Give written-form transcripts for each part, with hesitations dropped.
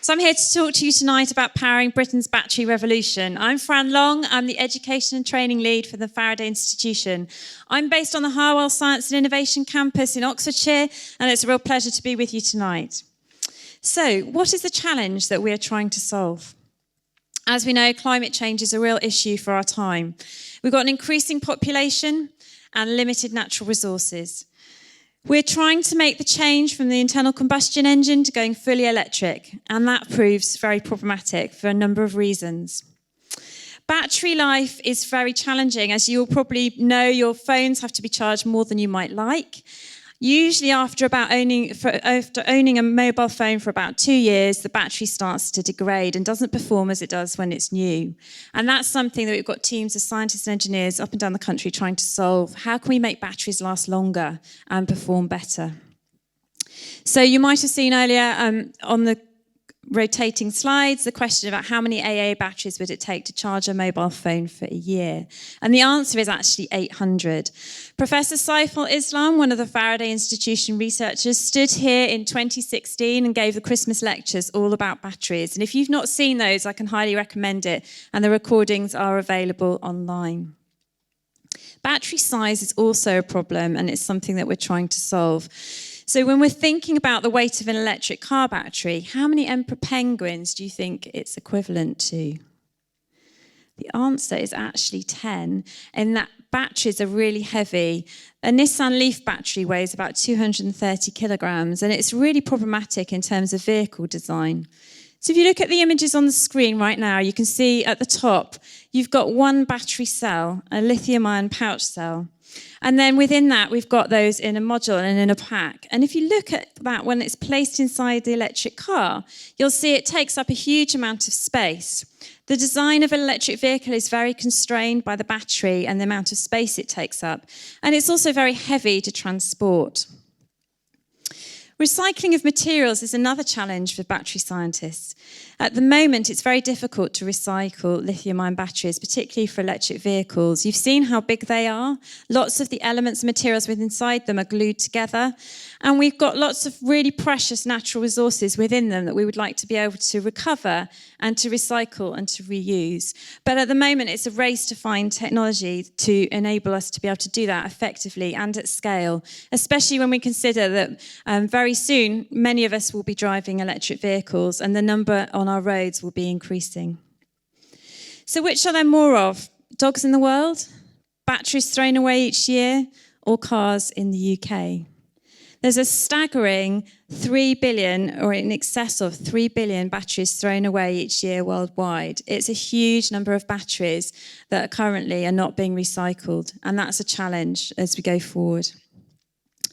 So I'm here to talk to you tonight about powering Britain's battery revolution. I'm Fran Long. I'm the Education and Training Lead for the Faraday Institution. I'm based on the Harwell Science and Innovation Campus in Oxfordshire, and it's a real pleasure to be with you tonight. So, what is the challenge that we are trying to solve? As we know, climate change is a real issue for our time. We've got an increasing population and limited natural resources. We're trying to make the change from the internal combustion engine to going fully electric, and that proves very problematic for a number of reasons. Battery life is very challenging. As you'll probably know, your phones have to be charged more than you might like. Usually after owning a mobile phone for about 2 years, the battery starts to degrade and doesn't perform as it does when it's new. And that's something that we've got teams of scientists and engineers up and down the country trying to solve. How can we make batteries last longer and perform better? So you might have seen earlier on the rotating slides the question about how many AA batteries would it take to charge a mobile phone for a year? And the answer is actually 800. Professor Saiful Islam, one of the Faraday Institution researchers, stood here in 2016 and gave the Christmas lectures all about batteries. And if you've not seen those, I can highly recommend it. And the recordings are available online. Battery size is also a problem, and it's something that we're trying to solve. So when we're thinking about the weight of an electric car battery, how many emperor penguins do you think it's equivalent to? The answer is actually 10, and that batteries are really heavy. A Nissan Leaf battery weighs about 230 kilograms, and it's really problematic in terms of vehicle design. So if you look at the images on the screen right now, you can see at the top, you've got one battery cell, a lithium-ion pouch cell. And then within that, we've got those in a module and in a pack. And if you look at that when it's placed inside the electric car, you'll see it takes up a huge amount of space. The design of an electric vehicle is very constrained by the battery and the amount of space it takes up. And it's also very heavy to transport. Recycling of materials is another challenge for battery scientists. At the moment, it's very difficult to recycle lithium-ion batteries, particularly for electric vehicles. You've seen how big they are. Lots of the elements and materials within inside them are glued together. And we've got lots of really precious natural resources within them that we would like to be able to recover and to recycle and to reuse. But at the moment, it's a race to find technology to enable us to be able to do that effectively and at scale, especially when we consider that very soon, many of us will be driving electric vehicles and the number on our roads will be increasing. So which are there more of? Dogs in the world, batteries thrown away each year, or cars in the UK? There's a staggering 3 billion, or in excess of 3 billion batteries thrown away each year worldwide. It's a huge number of batteries that currently are not being recycled, and that's a challenge as we go forward.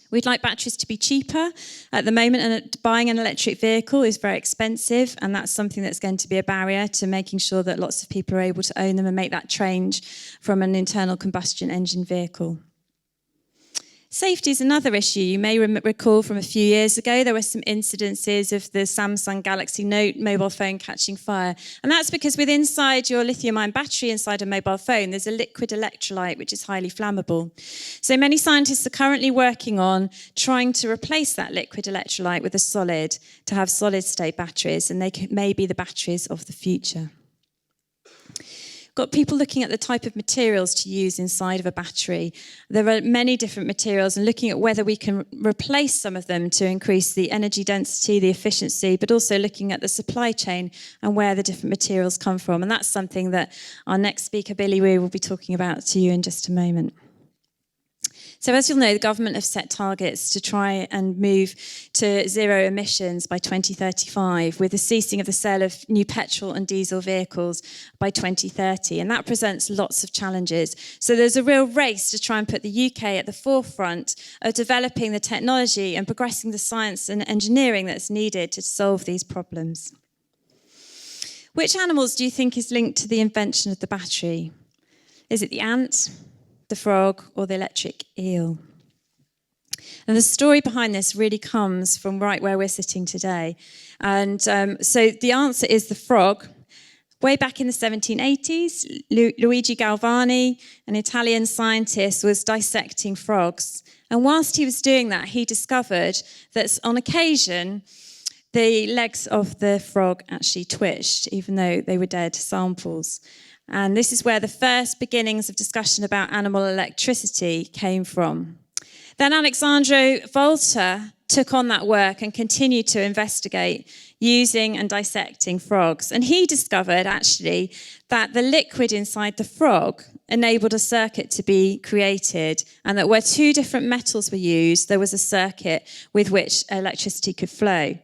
We'd like batteries to be cheaper. At the moment, buying an electric vehicle is very expensive, and that's something that's going to be a barrier to making sure that lots of people are able to own them and make that change from an internal combustion engine vehicle. Safety is another issue. You may recall from a few years ago, there were some incidences of the Samsung Galaxy Note mobile phone catching fire. And that's because inside your lithium-ion battery inside a mobile phone, there's a liquid electrolyte, which is highly flammable. So many scientists are currently working on trying to replace that liquid electrolyte with a solid, to have solid-state batteries, and they may be the batteries of the future. Got people looking at the type of materials to use inside of a battery. There are many different materials and looking at whether we can replace some of them to increase the energy density, the efficiency, but also looking at the supply chain and where the different materials come from. And that's something that our next speaker, Billy Weir, will be talking about to you in just a moment. So as you'll know, the government have set targets to try and move to zero emissions by 2035, with the ceasing of the sale of new petrol and diesel vehicles by 2030. And that presents lots of challenges. So there's a real race to try and put the UK at the forefront of developing the technology and progressing the science and engineering that's needed to solve these problems. Which animals do you think is linked to the invention of the battery? Is it the ant, the frog, or the electric eel? And the story behind this really comes from right where we're sitting today. And so the answer is the frog. Way back in the 1780s, Luigi Galvani, an Italian scientist, was dissecting frogs. And whilst he was doing that, he discovered that on occasion, the legs of the frog actually twitched, even though they were dead samples. And this is where the first beginnings of discussion about animal electricity came from. Then Alexandro Volta took on that work and continued to investigate using and dissecting frogs. And he discovered actually that the liquid inside the frog enabled a circuit to be created, and that where two different metals were used, there was a circuit with which electricity could flow.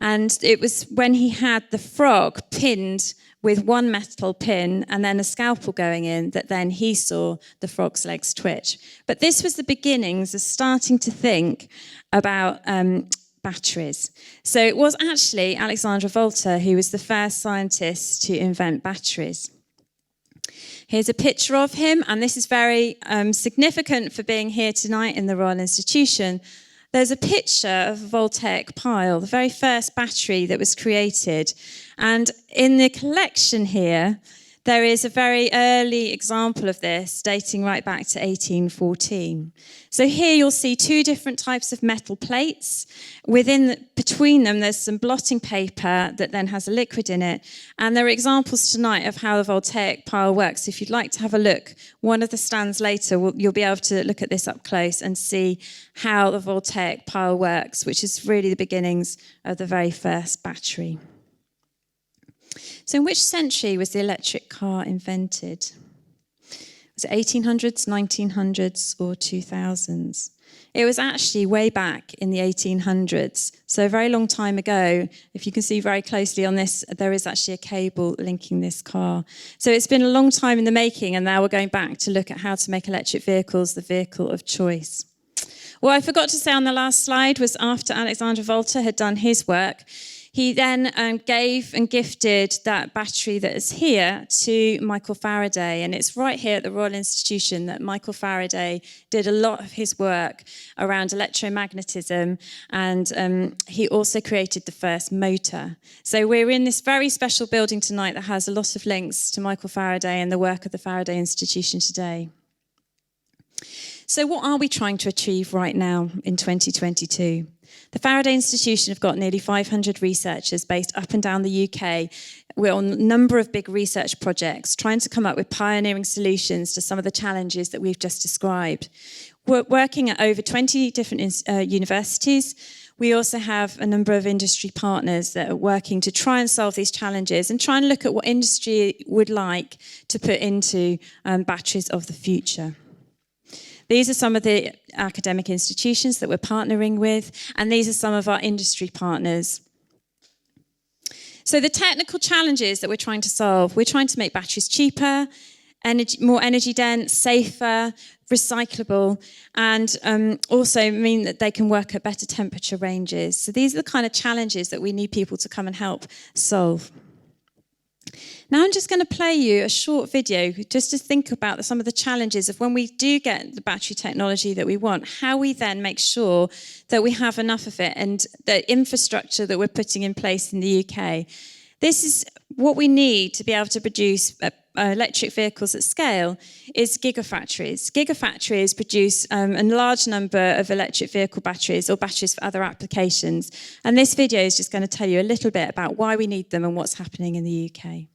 And it was when he had the frog pinned with one metal pin and then a scalpel going in that then he saw the frog's legs twitch. But this was the beginnings of starting to think about batteries. So it was actually Alexandro Volta who was the first scientist to invent batteries. Here's a picture of him, and this is very significant for being here tonight in the Royal Institution. There's a picture of a voltaic pile, the very first battery that was created. And in the collection here, there is a very early example of this, dating right back to 1814. So here you'll see two different types of metal plates. Between them, there's some blotting paper that then has a liquid in it. And there are examples tonight of how the voltaic pile works. If you'd like to have a look, one of the stands later, you'll be able to look at this up close and see how the voltaic pile works, which is really the beginnings of the very first battery. So in which century was the electric car invented? Was it 1800s, 1900s, or 2000s? It was actually way back in the 1800s, so a very long time ago. If you can see very closely on this, there is actually a cable linking this car. So it's been a long time in the making, and now we're going back to look at how to make electric vehicles the vehicle of choice. What I forgot to say on the last slide was after Alexandro Volta had done his work, he then gave and gifted that battery that is here to Michael Faraday. And it's right here at the Royal Institution that Michael Faraday did a lot of his work around electromagnetism. And he also created the first motor. So we're in this very special building tonight that has a lot of links to Michael Faraday and the work of the Faraday Institution today. So what are we trying to achieve right now in 2022? The Faraday Institution have got nearly 500 researchers based up and down the UK. We're on a number of big research projects, trying to come up with pioneering solutions to some of the challenges that we've just described. We're working at over 20 different universities. We also have a number of industry partners that are working to try and solve these challenges and try and look at what industry would like to put into batteries of the future. These are some of the academic institutions that we're partnering with, and these are some of our industry partners. So the technical challenges that we're trying to solve, we're trying to make batteries cheaper, more energy dense, safer, recyclable, and also mean that they can work at better temperature ranges. So these are the kind of challenges that we need people to come and help solve. Now I'm just going to play you a short video just to think about some of the challenges of when we do get the battery technology that we want, how we then make sure that we have enough of it and the infrastructure that we're putting in place in the UK. This is what we need to be able to produce electric vehicles at scale is gigafactories. Gigafactories produce a large number of electric vehicle batteries or batteries for other applications. And this video is just going to tell you a little bit about why we need them and what's happening in the UK.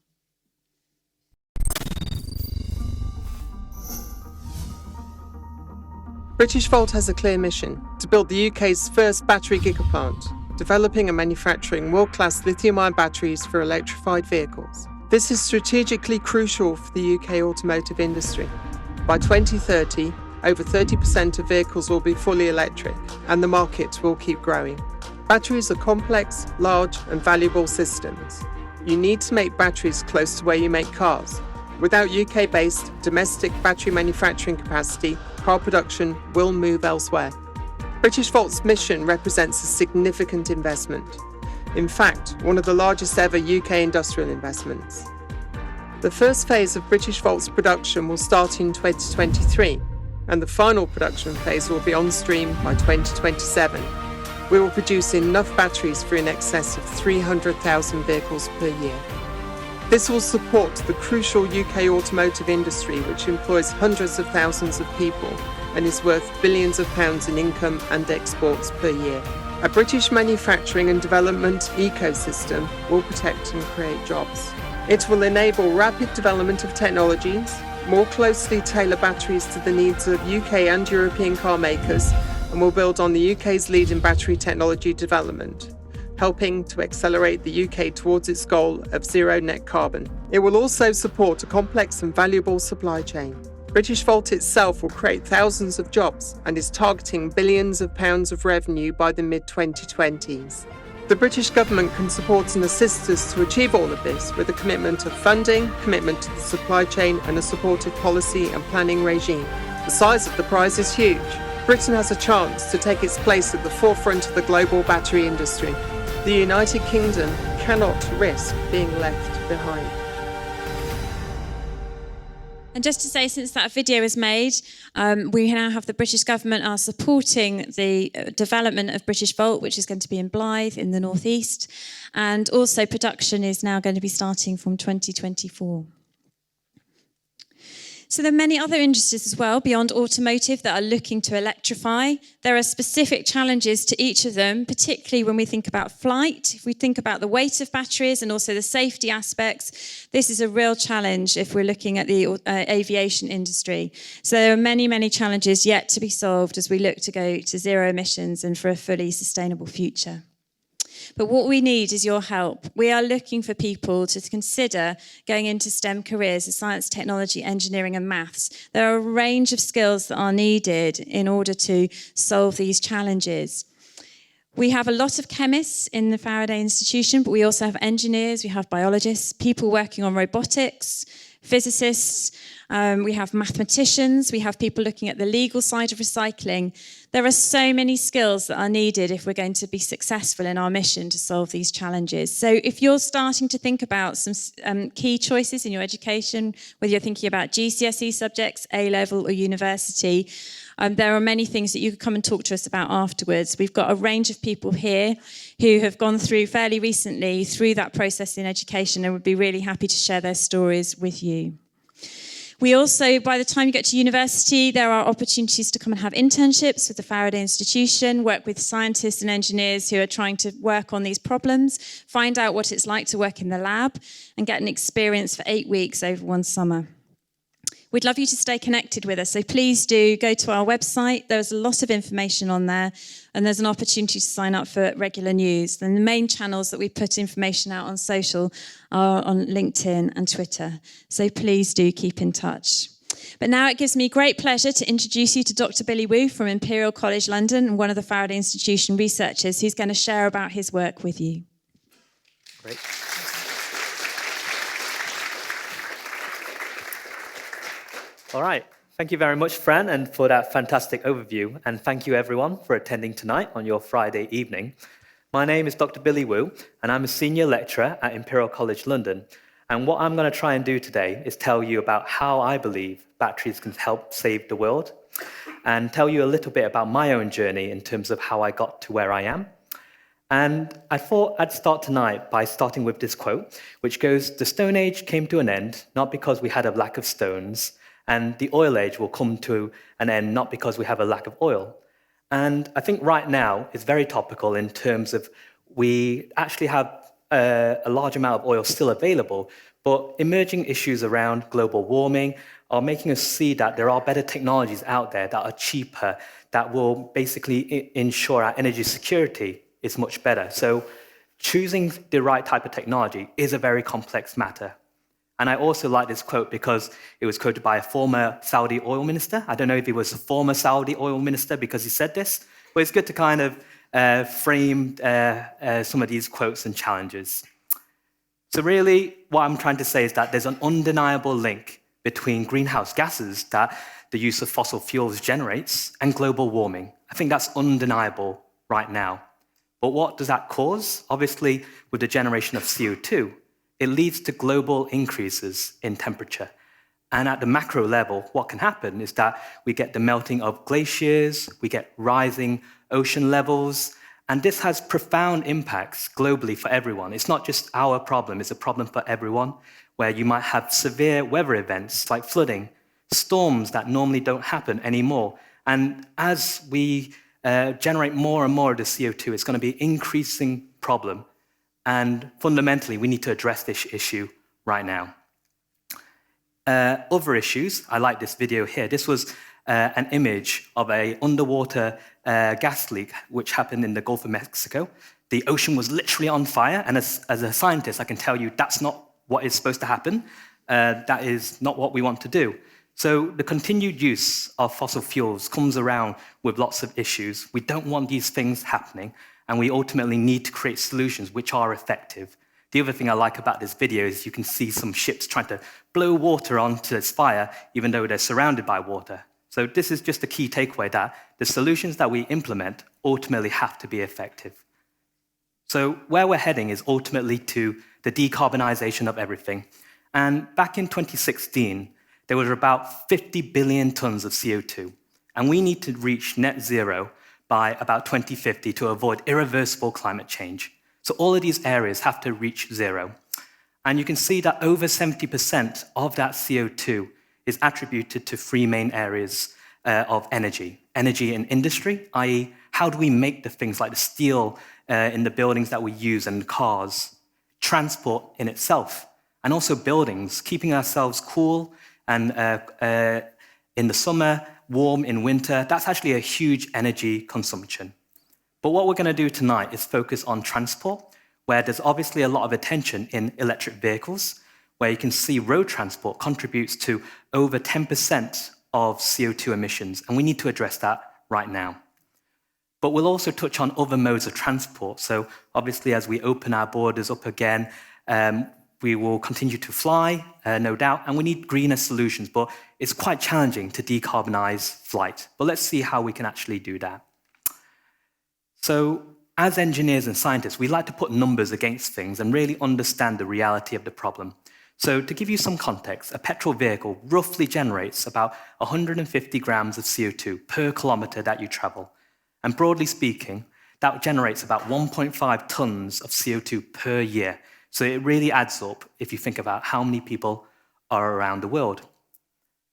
Britishvolt has a clear mission to build the UK's first battery gigaplant, developing and manufacturing world-class lithium-ion batteries for electrified vehicles. This is strategically crucial for the UK automotive industry. By 2030, over 30% of vehicles will be fully electric, and the market will keep growing. Batteries are complex, large, and valuable systems. You need to make batteries close to where you make cars. Without UK-based domestic battery manufacturing capacity, car production will move elsewhere. Britishvolt's mission represents a significant investment. In fact, one of the largest ever UK industrial investments. The first phase of Britishvolt's production will start in 2023, and the final production phase will be on stream by 2027. We will produce enough batteries for in excess of 300,000 vehicles per year. This will support the crucial UK automotive industry, which employs hundreds of thousands of people and is worth billions of pounds in income and exports per year. A British manufacturing and development ecosystem will protect and create jobs. It will enable rapid development of technologies, more closely tailor batteries to the needs of UK and European car makers, and will build on the UK's lead in battery technology development, helping to accelerate the UK towards its goal of zero net carbon. It will also support a complex and valuable supply chain. Britishvolt itself will create thousands of jobs and is targeting billions of pounds of revenue by the mid-2020s. The British government can support and assist us to achieve all of this with a commitment of funding, commitment to the supply chain and a supportive policy and planning regime. The size of the prize is huge. Britain has a chance to take its place at the forefront of the global battery industry. The United Kingdom cannot risk being left behind. And just to say, since that video was made, we now have the British government are supporting the development of Britishvolt, which is going to be in Blyth in the northeast. And also production is now going to be starting from 2024. So there are many other industries as well beyond automotive that are looking to electrify. There are specific challenges to each of them, particularly when we think about flight. If we think about the weight of batteries and also the safety aspects, this is a real challenge if we're looking at the aviation industry. So there are many, many challenges yet to be solved as we look to go to zero emissions and for a fully sustainable future. But what we need is your help. We are looking for people to consider going into STEM careers, science, technology, engineering and maths. There are a range of skills that are needed in order to solve these challenges. We have a lot of chemists in the Faraday Institution, but we also have engineers, we have biologists, people working on robotics, physicists, we have mathematicians, we have people looking at the legal side of recycling. There are so many skills that are needed if we're going to be successful in our mission to solve these challenges. So if you're starting to think about some key choices in your education, whether you're thinking about GCSE subjects, A-level or university, there are many things that you could come and talk to us about afterwards. We've got a range of people here who have gone through fairly recently through that process in education and would be really happy to share their stories with you. We also, by the time you get to university, there are opportunities to come and have internships with the Faraday Institution, work with scientists and engineers who are trying to work on these problems, find out what it's like to work in the lab, and get an experience for 8 weeks over one summer. We'd love you to stay connected with us, so please do go to our website. There's a lot of information on there, and there's an opportunity to sign up for regular news. And the main channels that we put information out on social are on LinkedIn and Twitter, so please do keep in touch. But now it gives me great pleasure to introduce you to Dr. Billy Wu from Imperial College London and one of the Faraday Institution researchers who's going to share about his work with you. Great. All right. Thank you very much, Fran, and for that fantastic overview. And thank you, everyone, for attending tonight on your Friday evening. My name is Dr. Billy Wu, and I'm a senior lecturer at Imperial College London. And what I'm going to try and do today is tell you about how I believe batteries can help save the world, and tell you a little bit about my own journey in terms of how I got to where I am. And I thought I'd start tonight by starting with this quote, which goes, "The Stone Age came to an end, not because we had a lack of stones, and the oil age will come to an end not because we have a lack of oil." And I think right now it's very topical in terms of we actually have a large amount of oil still available, but emerging issues around global warming are making us see that there are better technologies out there that are cheaper, that will basically ensure our energy security is much better. So choosing the right type of technology is a very complex matter. And I also like this quote because it was quoted by a former Saudi oil minister. I don't know if he was a former Saudi oil minister because he said this, but it's good to kind of frame some of these quotes and challenges. So really, what I'm trying to say is that there's an undeniable link between greenhouse gases that the use of fossil fuels generates and global warming. I think that's undeniable right now. But what does that cause? Obviously, with the generation of CO2, it leads to global increases in temperature. And at the macro level, what can happen is that we get the melting of glaciers, we get rising ocean levels, and this has profound impacts globally for everyone. It's not just our problem, it's a problem for everyone, where you might have severe weather events like flooding, storms that normally don't happen anymore. And as we generate more and more of the CO2. It's going to be an increasing problem. And fundamentally, we need to address this issue right now. Other issues, I like this video here. This was an image of an underwater gas leak which happened in the Gulf of Mexico. The ocean was literally on fire, and as a scientist, I can tell you that's not what is supposed to happen. That is not what we want to do. So the continued use of fossil fuels comes around with lots of issues. We don't want these things happening, and we ultimately need to create solutions which are effective. The other thing I like about this video is you can see some ships trying to blow water onto this fire, even though they're surrounded by water. So this is just a key takeaway that the solutions that we implement ultimately have to be effective. So where we're heading is ultimately to the decarbonization of everything. And back in 2016, there was about 50 billion tons of CO2. And we need to reach net zero by about 2050 to avoid irreversible climate change. So all of these areas have to reach zero. And you can see that over 70% of that CO2 is attributed to three main areas of energy. Energy in industry, i.e., how do we make the things like the steel in the buildings that we use and cars, transport in itself, and also buildings, keeping ourselves cool and in the summer, warm in winter. That's actually a huge energy consumption. But what we're going to do tonight is focus on transport, where there's obviously a lot of attention in electric vehicles, where you can see road transport contributes to over 10% of CO2 emissions, and we need to address that right now. But we'll also touch on other modes of transport. So obviously, as we open our borders up again, we will continue to fly, no doubt, and we need greener solutions, but it's quite challenging to decarbonize flight. But let's see how we can actually do that. So as engineers and scientists, we like to put numbers against things and really understand the reality of the problem. So to give you some context, a petrol vehicle roughly generates about 150 grams of CO2 per kilometer that you travel. And broadly speaking, that generates about 1.5 tons of CO2 per year. So it really adds up if you think about how many people are around the world.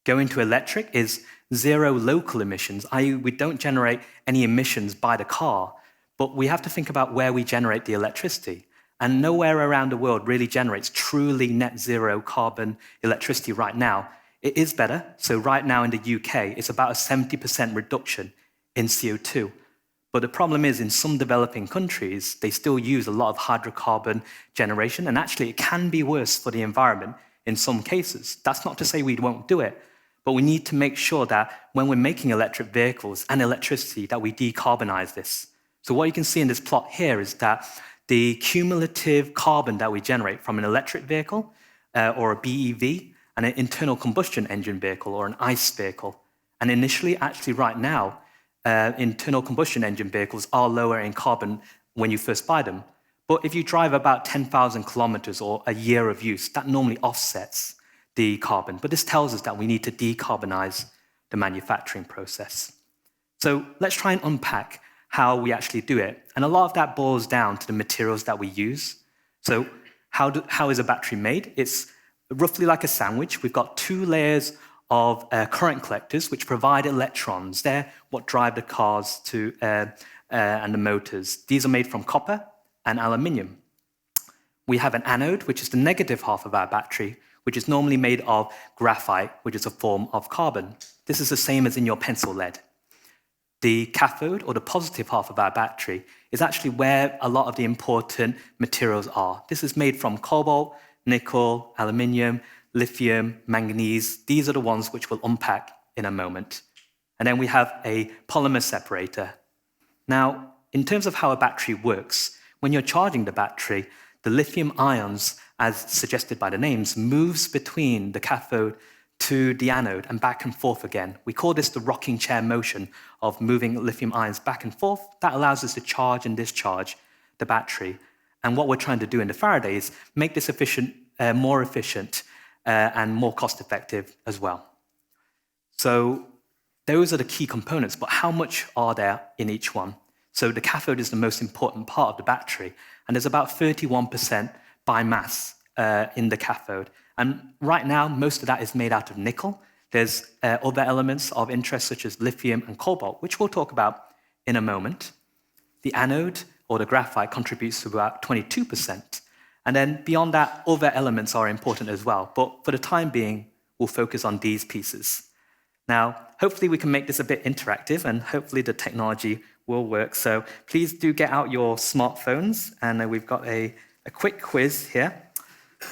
Going to electric is zero local emissions, i.e. we don't generate any emissions by the car, but we have to think about where we generate the electricity. And nowhere around the world really generates truly net zero carbon electricity right now. It is better. So right now in the UK, it's about a 70% reduction in CO2. But the problem is in some developing countries, they still use a lot of hydrocarbon generation, and actually it can be worse for the environment in some cases. That's not to say we won't do it, but we need to make sure that when we're making electric vehicles and electricity, that we decarbonize this. So what you can see in this plot here is that the cumulative carbon that we generate from an electric vehicle or a BEV and an internal combustion engine vehicle or an ICE vehicle. And initially, actually right now, internal combustion engine vehicles are lower in carbon when you first buy them. But if you drive about 10,000 kilometers or a year of use, that normally offsets the carbon. But this tells us that we need to decarbonize the manufacturing process. So let's try and unpack how we actually do it. And a lot of that boils down to the materials that we use. So how is a battery made? It's roughly like a sandwich. We've got two layers of current collectors, which provide electrons. They're what drive the cars and the motors. These are made from copper and aluminium. We have an anode, which is the negative half of our battery, which is normally made of graphite, which is a form of carbon. This is the same as in your pencil lead. The cathode, or the positive half of our battery, is actually where a lot of the important materials are. This is made from cobalt, nickel, aluminium, lithium, manganese. These are the ones which we'll unpack in a moment. And then we have a polymer separator. Now, in terms of how a battery works, when you're charging the battery, the lithium ions, as suggested by the names, moves between the cathode to the anode and back and forth again. We call this the rocking chair motion of moving lithium ions back and forth. That allows us to charge and discharge the battery. And what we're trying to do in the Faraday is make this more efficient and more cost-effective as well. So those are the key components, but how much are there in each one? So the cathode is the most important part of the battery, and there's about 31% by mass in the cathode. And right now, most of that is made out of nickel. There's other elements of interest, such as lithium and cobalt, which we'll talk about in a moment. The anode, or the graphite, contributes to about 22%. And then beyond that, other elements are important as well. But for the time being, we'll focus on these pieces. Now, hopefully we can make this a bit interactive, and hopefully the technology will work. So please do get out your smartphones, and we've got a quick quiz here.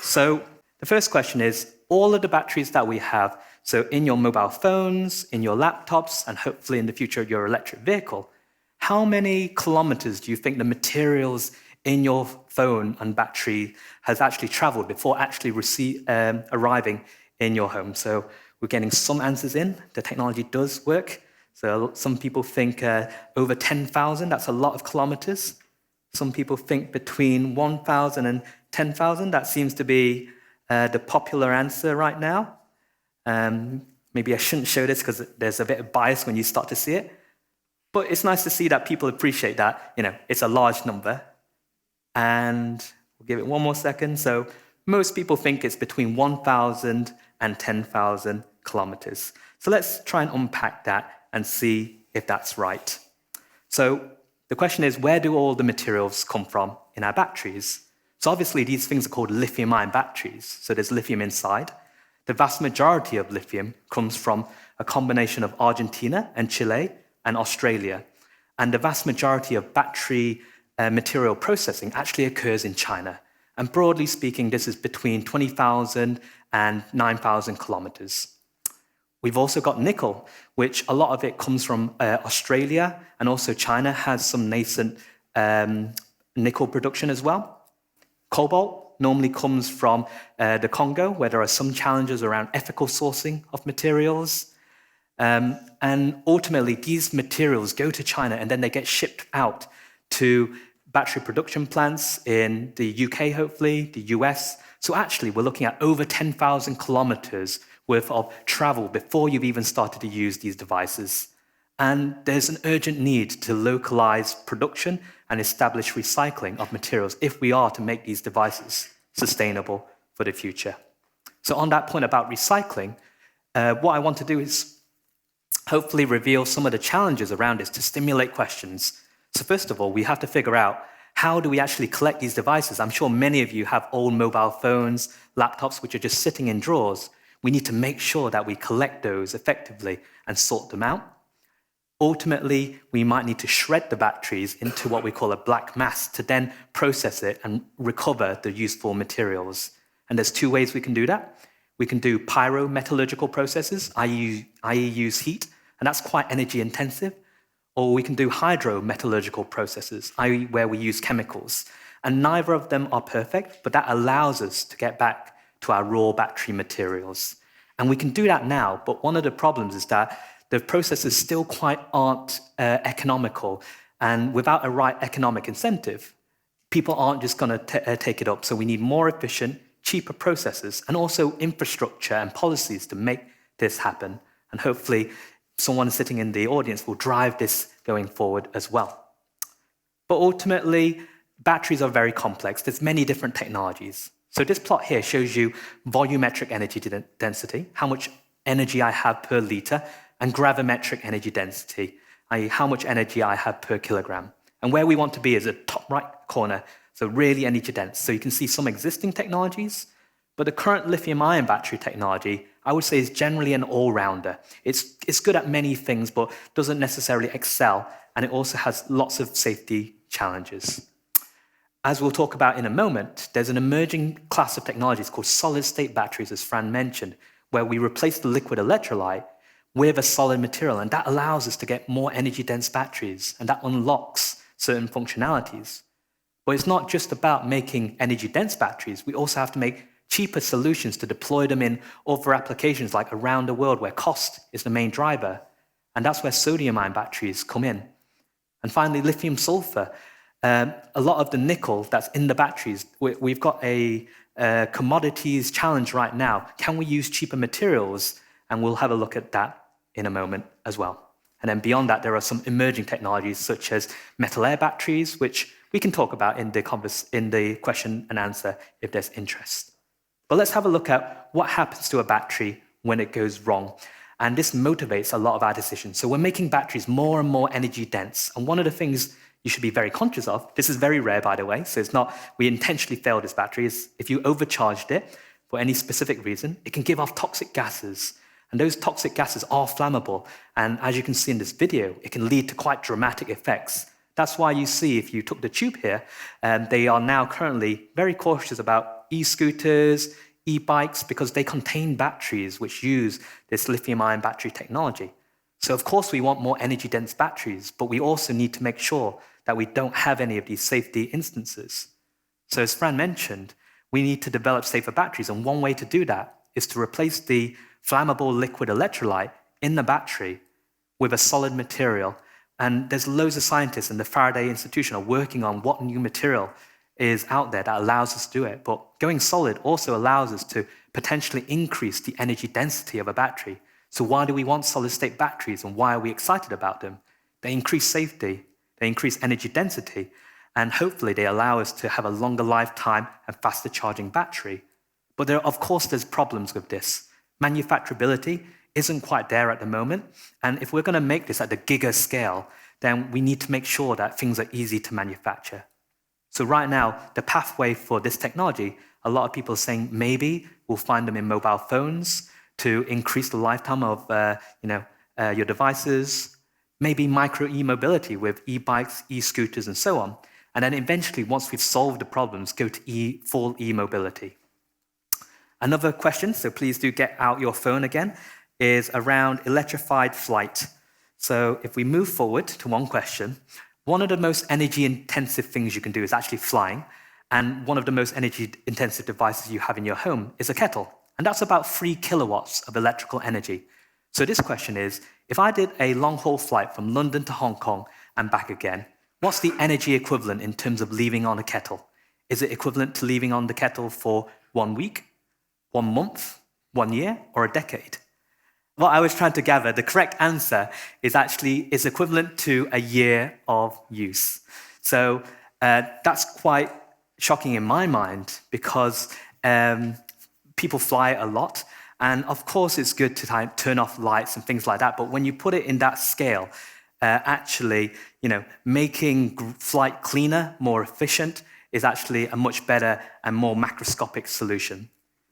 So the first question is, all of the batteries that we have, so in your mobile phones, in your laptops, and hopefully in the future your electric vehicle, how many kilometers do you think the materials in your phone and battery has actually traveled before actually arriving in your home? So we're getting some answers in. The technology does work. So some people think over 10,000, that's a lot of kilometers. Some people think between 1,000 and 10,000. That seems to be the popular answer right now. Maybe I shouldn't show this because there's a bit of bias when you start to see it. But it's nice to see that people appreciate that, it's a large number. And we'll give it one more second. So most people think it's between 1,000 and 10,000 kilometers. So let's try and unpack that and see if that's right. So the question is, where do all the materials come from in our batteries? So obviously these things are called lithium-ion batteries. So there's lithium inside. The vast majority of lithium comes from a combination of Argentina and Chile and Australia. And the vast majority of battery material processing actually occurs in China. And broadly speaking, this is between 20,000 and 9,000 kilometers. We've also got nickel, which a lot of it comes from Australia, and also China has some nascent nickel production as well. Cobalt normally comes from the Congo, where there are some challenges around ethical sourcing of materials. And ultimately, these materials go to China and then they get shipped out to battery production plants in the UK, hopefully, the US. So actually, we're looking at over 10,000 kilometers worth of travel before you've even started to use these devices. And there's an urgent need to localize production and establish recycling of materials if we are to make these devices sustainable for the future. So on that point about recycling, what I want to do is hopefully reveal some of the challenges around this to stimulate questions. So first of all, we have to figure out, how do we actually collect these devices? I'm sure many of you have old mobile phones, laptops, which are just sitting in drawers. We need to make sure that we collect those effectively and sort them out. Ultimately, we might need to shred the batteries into what we call a black mass to then process it and recover the useful materials. And there's two ways we can do that. We can do pyrometallurgical processes, i.e. use heat, and that's quite energy intensive. Or we can do hydrometallurgical processes, i.e. where we use chemicals. And neither of them are perfect, but that allows us to get back to our raw battery materials. And we can do that now, but one of the problems is that the processes still quite aren't economical. And without a right economic incentive, people aren't just going to take it up. So we need more efficient, cheaper processes, and also infrastructure and policies to make this happen. And hopefully, someone sitting in the audience will drive this going forward as well. But ultimately, batteries are very complex. There's many different technologies. So this plot here shows you volumetric energy density, how much energy I have per liter, and gravimetric energy density, i.e. how much energy I have per kilogram. And where we want to be is at the top right corner, so really energy dense. So you can see some existing technologies, but the current lithium-ion battery technology, I would say, is generally an all-rounder. It's good at many things, but doesn't necessarily excel, and it also has lots of safety challenges. As we'll talk about in a moment, there's an emerging class of technologies called solid-state batteries, as Fran mentioned, where we replace the liquid electrolyte with a solid material, and that allows us to get more energy-dense batteries, and that unlocks certain functionalities. But it's not just about making energy-dense batteries. We also have to make cheaper solutions to deploy them in other applications, like around the world, where cost is the main driver. And that's where sodium-ion batteries come in. And finally, lithium-sulfur. A lot of the nickel that's in the batteries, we've got a commodities challenge right now. Can we use cheaper materials? And we'll have a look at that in a moment as well. And then beyond that, there are some emerging technologies such as metal air batteries, which we can talk about in the question and answer if there's interest. But let's have a look at what happens to a battery when it goes wrong. And this motivates a lot of our decisions. So we're making batteries more and more energy dense. And one of the things you should be very conscious of, this is very rare, by the way, so it's not we intentionally failed this battery, is if you overcharged it for any specific reason, it can give off toxic gases. And those toxic gases are flammable. And as you can see in this video, it can lead to quite dramatic effects. That's why you see, if you took the tube here, they are now currently very cautious about e-scooters, e-bikes, because they contain batteries which use this lithium-ion battery technology. So of course we want more energy-dense batteries, but we also need to make sure that we don't have any of these safety instances. So as Fran mentioned, we need to develop safer batteries, and one way to do that is to replace the flammable liquid electrolyte in the battery with a solid material. And there's loads of scientists in the Faraday Institution are working on what new material is out there that allows us to do it. But going solid also allows us to potentially increase the energy density of a battery. So why do we want solid-state batteries, and why are we excited about them? They increase safety, they increase energy density, and hopefully they allow us to have a longer lifetime and faster charging battery. But of course, there's problems with this. Manufacturability isn't quite there at the moment, and if we're going to make this at the giga scale, then we need to make sure that things are easy to manufacture. So right now, the pathway for this technology, a lot of people are saying maybe we'll find them in mobile phones to increase the lifetime of your devices, maybe micro e-mobility with e-bikes, e-scooters, and so on. And then eventually, once we've solved the problems, go to full e-mobility. Another question, so please do get out your phone again, is around electrified flight. So if we move forward to one question, one of the most energy-intensive things you can do is actually flying, and one of the most energy-intensive devices you have in your home is a kettle, and that's about 3 kilowatts of electrical energy. So this question is, if I did a long-haul flight from London to Hong Kong and back again, what's the energy equivalent in terms of leaving on a kettle? Is it equivalent to leaving on the kettle for 1 week, 1 month, 1 year, or a decade? What I was trying to gather, the correct answer is equivalent to a year of use. So that's quite shocking in my mind, because people fly a lot. And of course, it's good to turn off lights and things like that. But when you put it in that scale, making flight cleaner, more efficient, is actually a much better and more macroscopic solution.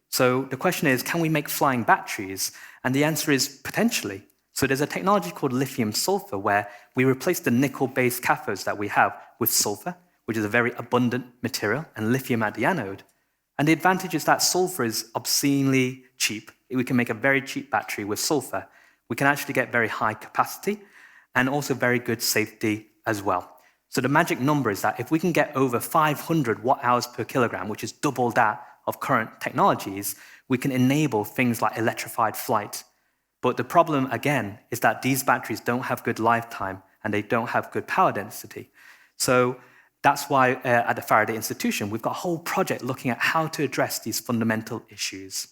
So the question is, can we make flying batteries? And the answer is potentially. So there's a technology called lithium sulfur, where we replace the nickel-based cathodes that we have with sulfur, which is a very abundant material, and lithium at the anode. And the advantage is that sulfur is obscenely cheap. We can make a very cheap battery with sulfur. We can actually get very high capacity and also very good safety as well. So the magic number is that if we can get over 500 watt-hours per kilogram, which is double that of current technologies, we can enable things like electrified flight. But the problem, again, is that these batteries don't have good lifetime and they don't have good power density. So that's why at the Faraday Institution, we've got a whole project looking at how to address these fundamental issues.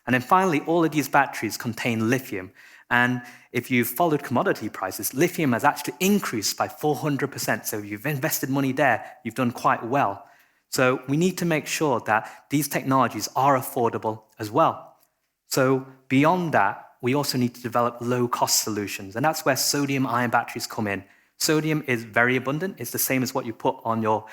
And then finally, all of these batteries contain lithium. And if you've followed commodity prices, lithium has actually increased by 400%. So if you've invested money there, you've done quite well. So we need to make sure that these technologies are affordable as well. So beyond that, we also need to develop low-cost solutions. And that's where sodium-ion batteries come in. Sodium is very abundant. It's the same as what you put on your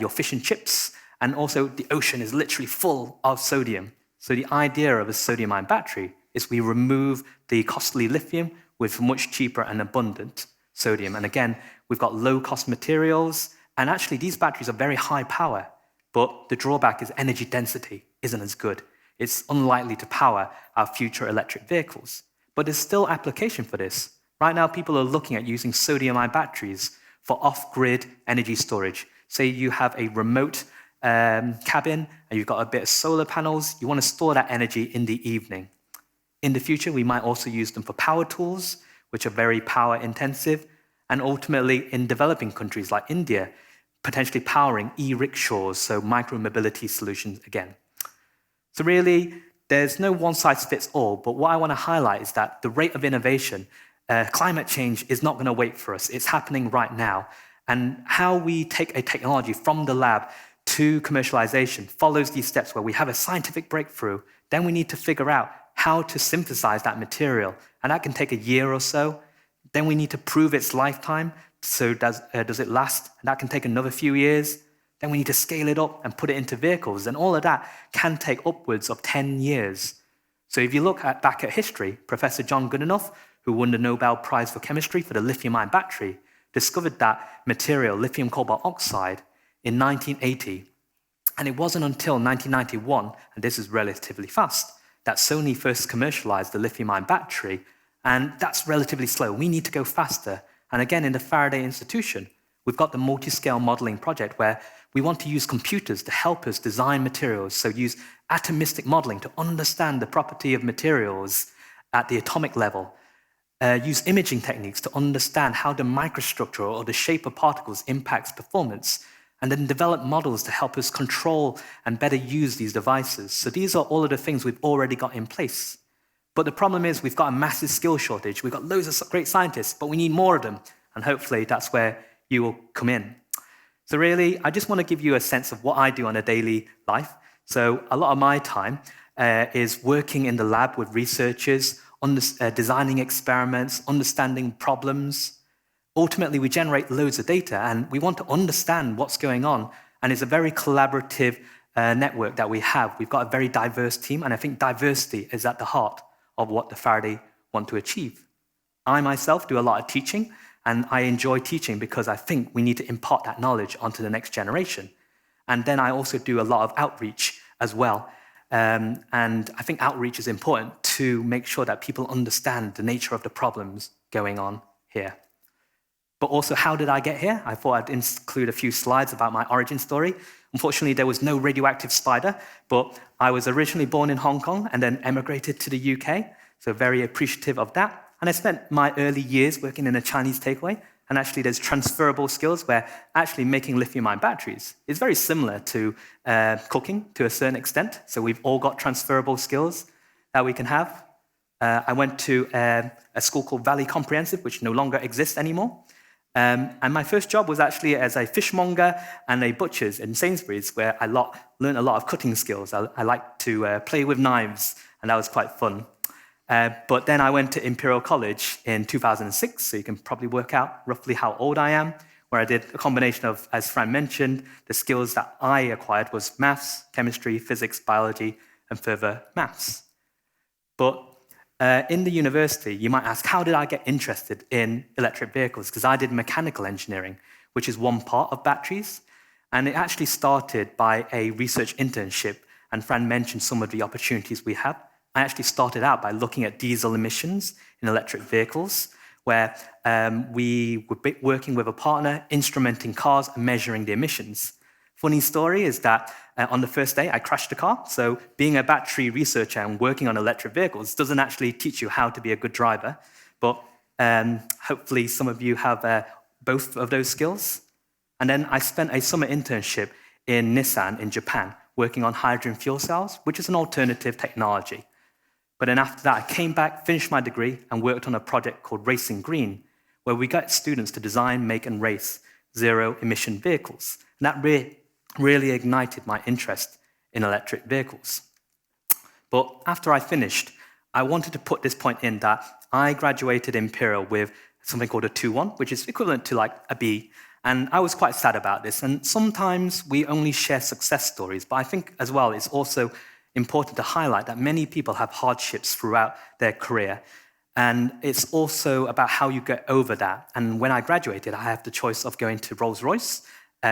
fish and chips. And also, the ocean is literally full of sodium. So the idea of a sodium-ion battery is we remove the costly lithium with much cheaper and abundant sodium. And again, we've got low-cost materials. And actually, these batteries are very high power. But the drawback is energy density isn't as good. It's unlikely to power our future electric vehicles. But there's still application for this. Right now, people are looking at using sodium-ion batteries for off-grid energy storage. Say you have a remote cabin and you've got a bit of solar panels. You want to store that energy in the evening. In the future, we might also use them for power tools, which are very power intensive. And ultimately, in developing countries like India, potentially powering e-rickshaws, so micro-mobility solutions again. So really, there's no one-size-fits-all, but what I want to highlight is that the rate of innovation, climate change is not going to wait for us. It's happening right now. And how we take a technology from the lab to commercialization follows these steps where we have a scientific breakthrough. Then we need to figure out how to synthesize that material. And that can take a year or so. Then we need to prove its lifetime. So does it last? And that can take another few years. Then we need to scale it up and put it into vehicles. And all of that can take upwards of 10 years. So if you look back at history, Professor John Goodenough, who won the Nobel Prize for Chemistry for the lithium-ion battery, discovered that material, lithium cobalt oxide, in 1980. And it wasn't until 1991, and this is relatively fast, that Sony first commercialized the lithium-ion battery. And that's relatively slow. We need to go faster. And again, in the Faraday Institution, we've got the multi-scale modeling project where we want to use computers to help us design materials. So use atomistic modeling to understand the property of materials at the atomic level. Use imaging techniques to understand how the microstructure or the shape of particles impacts performance. And then develop models to help us control and better use these devices. So these are all of the things we've already got in place. But the problem is we've got a massive skill shortage. We've got loads of great scientists, but we need more of them. And hopefully that's where you will come in. So really, I just want to give you a sense of what I do on a daily life. So a lot of my time is working in the lab with researchers, designing experiments, understanding problems. Ultimately, we generate loads of data, and we want to understand what's going on. And it's a very collaborative network that we have. We've got a very diverse team, and I think diversity is at the heart of what the Faraday want to achieve. I myself do a lot of teaching, and I enjoy teaching because I think we need to impart that knowledge onto the next generation. And then I also do a lot of outreach as well. And I think outreach is important to make sure that people understand the nature of the problems going on here. But also, how did I get here? I thought I'd include a few slides about my origin story. Unfortunately, there was no radioactive spider, but I was originally born in Hong Kong and then emigrated to the UK, so very appreciative of that. And I spent my early years working in a Chinese takeaway, and actually there's transferable skills where actually making lithium-ion batteries is very similar to cooking to a certain extent, so we've all got transferable skills that we can have. I went to a school called Valley Comprehensive, which no longer exists anymore. And my first job was actually as a fishmonger and a butcher's in Sainsbury's, where I learned a lot of cooking skills. I liked to play with knives, and that was quite fun. But then I went to Imperial College in 2006, so you can probably work out roughly how old I am, where I did a combination of, as Fran mentioned, the skills that I acquired was maths, chemistry, physics, biology, and further maths. But in the university, you might ask, how did I get interested in electric vehicles? Because I did mechanical engineering, which is one part of batteries. And it actually started by a research internship. And Fran mentioned some of the opportunities we have. I actually started out by looking at diesel emissions in electric vehicles, where we were working with a partner, instrumenting cars and measuring the emissions. Funny story is that on the first day, I crashed a car. So being a battery researcher and working on electric vehicles doesn't actually teach you how to be a good driver. But hopefully some of you have both of those skills. And then I spent a summer internship in Nissan in Japan, working on hydrogen fuel cells, which is an alternative technology. But then after that, I came back, finished my degree, and worked on a project called Racing Green, where we got students to design, make, and race zero-emission vehicles. And that really ignited my interest in electric vehicles. But after I finished, I wanted to put this point in that I graduated Imperial with something called a 2-1, which is equivalent to like a B. And I was quite sad about this. And sometimes we only share success stories, but I think as well it's also important to highlight that many people have hardships throughout their career. And it's also about how you get over that. And when I graduated, I had the choice of going to Rolls-Royce,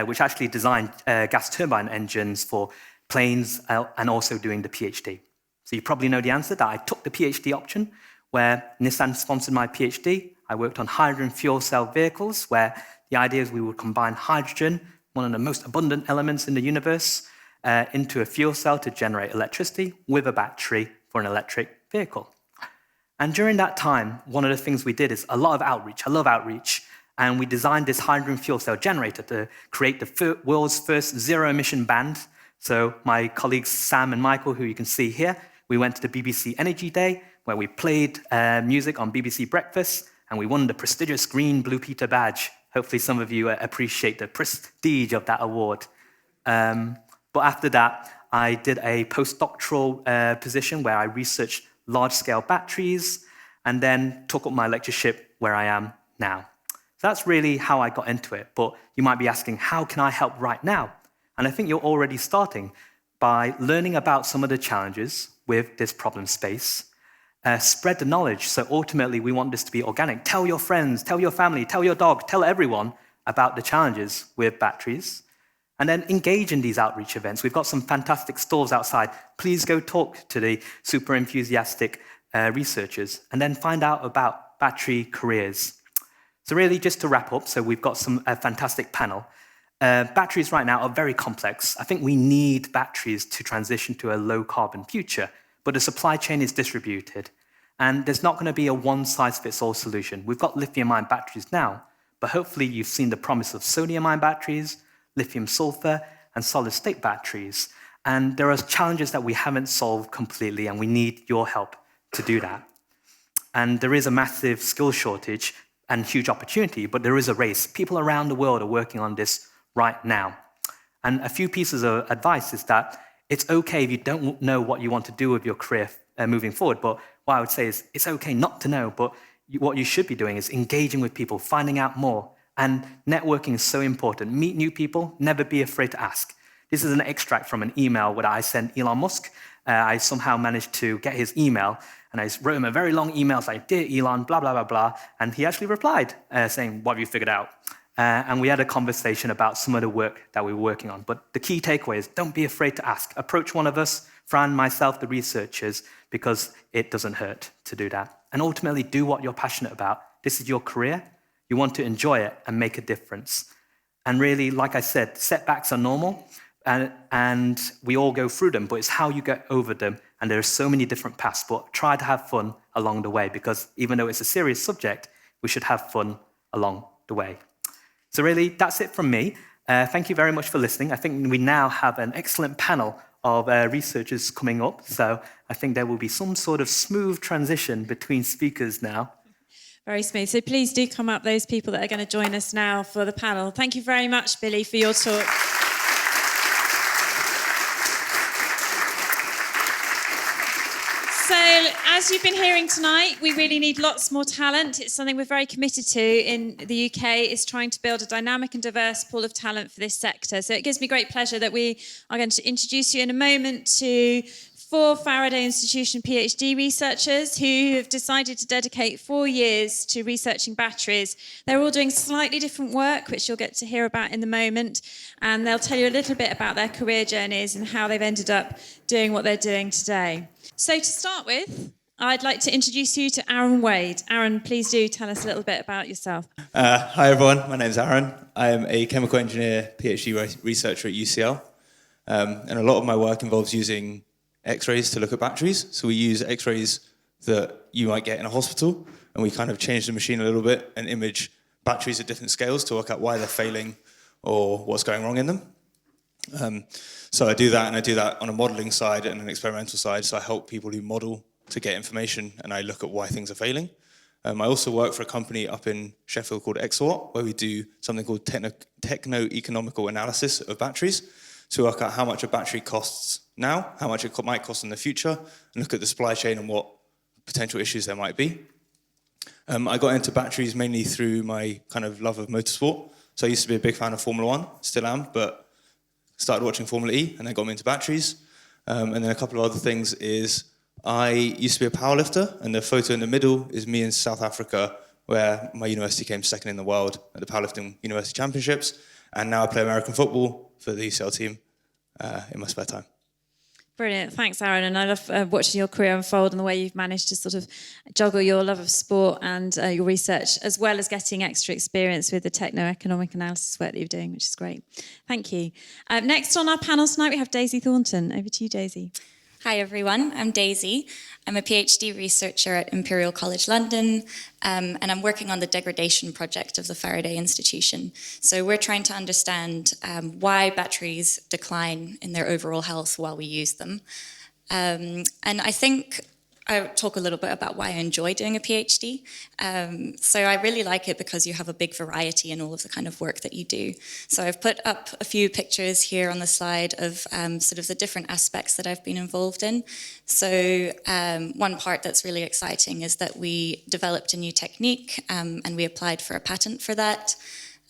which actually designed gas turbine engines for planes, and also doing the PhD. So you probably know the answer, that I took the PhD option, where Nissan sponsored my PhD. I worked on hydrogen fuel cell vehicles, where the idea is we would combine hydrogen, one of the most abundant elements in the universe, into a fuel cell to generate electricity with a battery for an electric vehicle. And during that time, one of the things we did is a lot of outreach. I love outreach. And we designed this hydrogen fuel cell generator to create the world's first zero-emission band. So my colleagues Sam and Michael, who you can see here, we went to the BBC Energy Day, where we played music on BBC Breakfast, and we won the prestigious Green Blue Peter badge. Hopefully some of you appreciate the prestige of that award. But after that, I did a postdoctoral position where I researched large-scale batteries, and then took up my lectureship where I am now. So that's really how I got into it. But you might be asking, how can I help right now? And I think you're already starting by learning about some of the challenges with this problem space. Spread the knowledge. So ultimately, we want this to be organic. Tell your friends, tell your family, tell your dog, tell everyone about the challenges with batteries. And then engage in these outreach events. We've got some fantastic stalls outside. Please go talk to the super enthusiastic researchers and then find out about battery careers. So really, just to wrap up, so we've got a fantastic panel. Batteries right now are very complex. I think we need batteries to transition to a low-carbon future, but the supply chain is distributed, and there's not going to be a one-size-fits-all solution. We've got lithium-ion batteries now, but hopefully you've seen the promise of sodium-ion batteries, lithium-sulfur, and solid-state batteries. And there are challenges that we haven't solved completely, and we need your help to do that. And there is a massive skill shortage and huge opportunity, but there is a race. People around the world are working on this right now. And a few pieces of advice is that it's okay if you don't know what you want to do with your career moving forward, but what I would say is it's okay not to know, but what you should be doing is engaging with people, finding out more. And networking is so important. Meet new people, never be afraid to ask. This is an extract from an email that I sent Elon Musk. I somehow managed to get his email, and I wrote him a very long email saying, "Dear Elon, blah, blah, blah, blah." And he actually replied saying, "What have you figured out?" And we had a conversation about some of the work that we were working on. But the key takeaway is don't be afraid to ask. Approach one of us, Fran, myself, the researchers, because it doesn't hurt to do that. And ultimately, do what you're passionate about. This is your career. You want to enjoy it and make a difference. And really, like I said, setbacks are normal, and we all go through them, but it's how you get over them. And there are so many different paths, but try to have fun along the way, because even though it's a serious subject, we should have fun along the way. So really, that's it from me. Thank you very much for listening. I think we now have an excellent panel of researchers coming up, so I think there will be some sort of smooth transition between speakers now. Very smooth. So please do come up, those people that are going to join us now for the panel. Thank you very much, Billy, for your talk. So, as you've been hearing tonight, we really need lots more talent. It's something we're very committed to in the UK, is trying to build a dynamic and diverse pool of talent for this sector. So it gives me great pleasure that we are going to introduce you in a moment to 4 Faraday Institution PhD researchers who have decided to dedicate 4 years to researching batteries. They're all doing slightly different work, which you'll get to hear about in the moment, and they'll tell you a little bit about their career journeys and how they've ended up doing what they're doing today. So to start with, I'd like to introduce you to Aaron Wade. Aaron, please do tell us a little bit about yourself. Hi everyone, my name's Aaron. I am a chemical engineer, PhD researcher at UCL, and a lot of my work involves using X-rays to look at batteries. So we use X-rays that you might get in a hospital, and we kind of change the machine a little bit and image batteries at different scales to work out why they're failing or what's going wrong in them. So I do that, and I do that on a modelling side and an experimental side. So I help people who model to get information, and I look at why things are failing. I also work for a company up in Sheffield called Exawatt, where we do something called techno-economical analysis of batteries to work out how much a battery costs now, how much it might cost in the future, and look at the supply chain and what potential issues there might be. I got into batteries mainly through my kind of love of motorsport. So I used to be a big fan of Formula 1, still am, but started watching Formula E, and then got me into batteries. And then a couple of other things is I used to be a powerlifter, and the photo in the middle is me in South Africa, where my university came second in the world at the powerlifting university championships. And now I play American football for the UCL team in my spare time. Brilliant. Thanks, Aaron. And I love watching your career unfold and the way you've managed to sort of juggle your love of sport and your research, as well as getting extra experience with the techno-economic analysis work that you're doing, which is great. Thank you. Next on our panel tonight, we have Daisy Thornton. Over to you, Daisy. Hi everyone, I'm Daisy. I'm a PhD researcher at Imperial College London, and I'm working on the degradation project of the Faraday Institution. So we're trying to understand why batteries decline in their overall health while we use them. And I think I talk a little bit about why I enjoy doing a PhD. So I really like it because you have a big variety in all of the kind of work that you do. So I've put up a few pictures here on the slide of sort of the different aspects that I've been involved in. So one part that's really exciting is that we developed a new technique and we applied for a patent for that.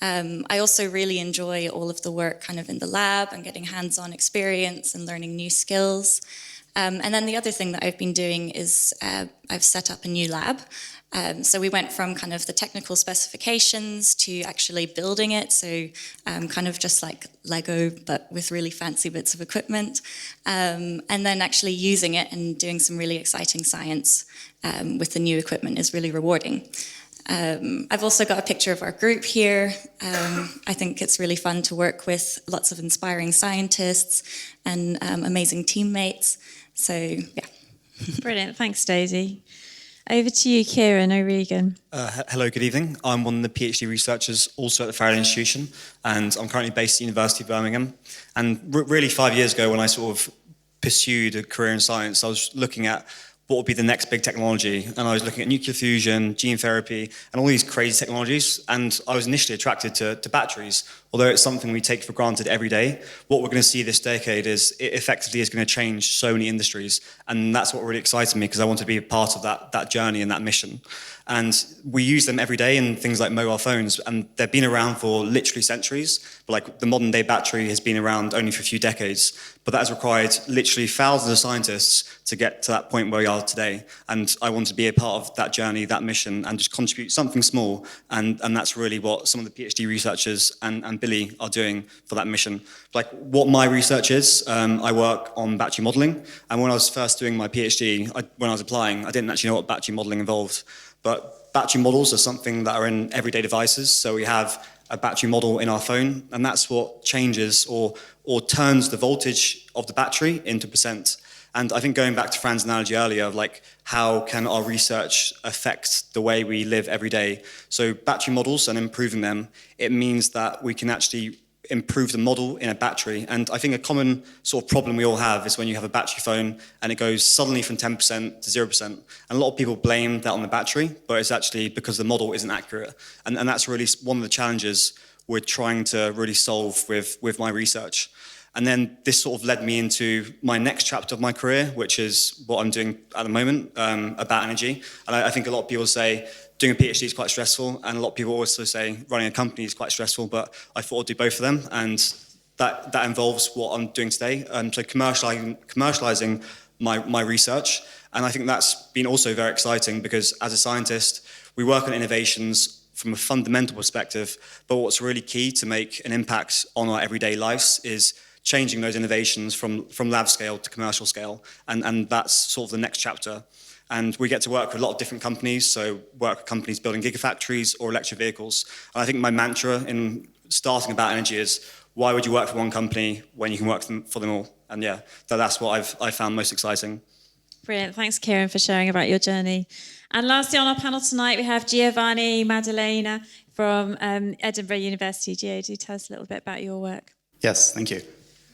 I also really enjoy all of the work kind of in the lab and getting hands-on experience and learning new skills. And then the other thing that I've been doing is I've set up a new lab. So we went from kind of the technical specifications to actually building it. So kind of just like Lego, but with really fancy bits of equipment. And then actually using it and doing some really exciting science with the new equipment is really rewarding. I've also got a picture of our group here. I think it's really fun to work with lots of inspiring scientists and amazing teammates. So, yeah. Brilliant. Thanks, Daisy. Over to you, Kieran O'Regan. Hello, good evening. I'm one of the PhD researchers also at the Faraday Institution, and I'm currently based at the University of Birmingham. And really 5 years ago, when I sort of pursued a career in science, I was looking at what would be the next big technology. And I was looking at nuclear fusion, gene therapy, and all these crazy technologies. And I was initially attracted to batteries. Although it's something we take for granted every day, what we're going to see this decade is it effectively is going to change so many industries. And that's what really excited me, because I want to be a part of that journey and that mission. And we use them every day in things like mobile phones, and they've been around for literally centuries. But like the modern day battery has been around only for a few decades, but that has required literally thousands of scientists to get to that point where we are today. And I want to be a part of that journey, that mission, and just contribute something small. And that's really what some of the PhD researchers and Billy are doing for that mission. Like what my research is, I work on battery modeling. And when I was first doing my PhD, when I was applying, I didn't actually know what battery modeling involved. But battery models are something that are in everyday devices. So we have a battery model in our phone, and that's what changes or turns the voltage of the battery into percent. And I think going back to Fran's analogy earlier of like, how can our research affect the way we live every day? So battery models and improving them, it means that we can actually improve the model in a battery. And I think a common sort of problem we all have is when you have a battery phone and it goes suddenly from 10% to 0%. And a lot of people blame that on the battery, but it's actually because the model isn't accurate. And that's really one of the challenges we're trying to really solve with my research. And then this sort of led me into my next chapter of my career, which is what I'm doing at the moment about energy. And I think a lot of people say doing a PhD is quite stressful, and a lot of people also say running a company is quite stressful, but I thought I'd do both of them, and that involves what I'm doing today. So commercializing my research, and I think that's been also very exciting because as a scientist, we work on innovations from a fundamental perspective, but what's really key to make an impact on our everyday lives is changing those innovations from lab scale to commercial scale, and that's sort of the next chapter. And we get to work with a lot of different companies, so work with companies building gigafactories or electric vehicles. And I think my mantra in starting About Energy is, why would you work for one company when you can work for them all? And yeah, that's what I've found most exciting. Brilliant. Thanks, Kieran, for sharing about your journey. And lastly on our panel tonight, we have Giovanni Maddalena from Edinburgh University. Gio, do tell us a little bit about your work. Yes, thank you.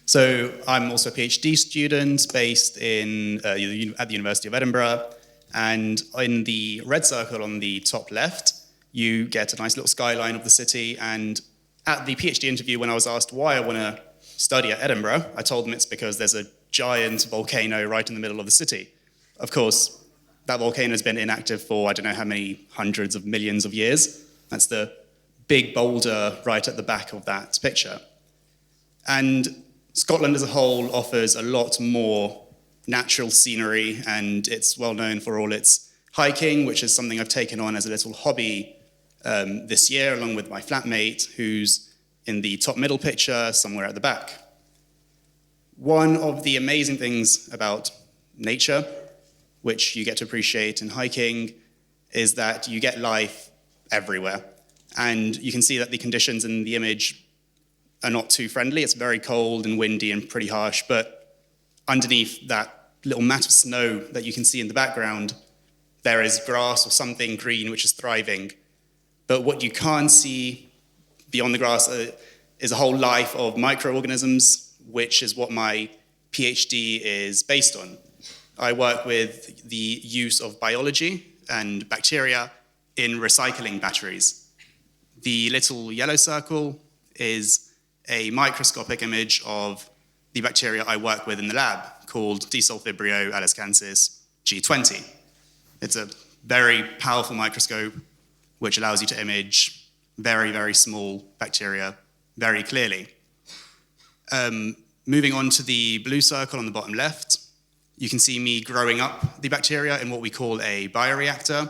So I'm also a PhD student based at the University of Edinburgh. And in the red circle on the top left, you get a nice little skyline of the city. And at the PhD interview, when I was asked why I want to study at Edinburgh, I told them it's because there's a giant volcano right in the middle of the city. Of course, that volcano has been inactive for I don't know how many hundreds of millions of years. That's the big boulder right at the back of that picture. And Scotland as a whole offers a lot more natural scenery, and it's well known for all its hiking, which is something I've taken on as a little hobby this year, along with my flatmate, who's in the top middle picture, somewhere at the back. One of the amazing things about nature, which you get to appreciate in hiking, is that you get life everywhere. And you can see that the conditions in the image are not too friendly. It's very cold and windy and pretty harsh, but underneath that little mat of snow that you can see in the background, there is grass or something green which is thriving. But what you can't see beyond the grass is a whole life of microorganisms, which is what my PhD is based on. I work with the use of biology and bacteria in recycling batteries. The little yellow circle is a microscopic image of the bacteria I work with in the lab called Desulfibrio alaskansis G20. It's a very powerful microscope which allows you to image very, very small bacteria very clearly. Moving on to the blue circle on the bottom left, you can see me growing up the bacteria in what we call a bioreactor.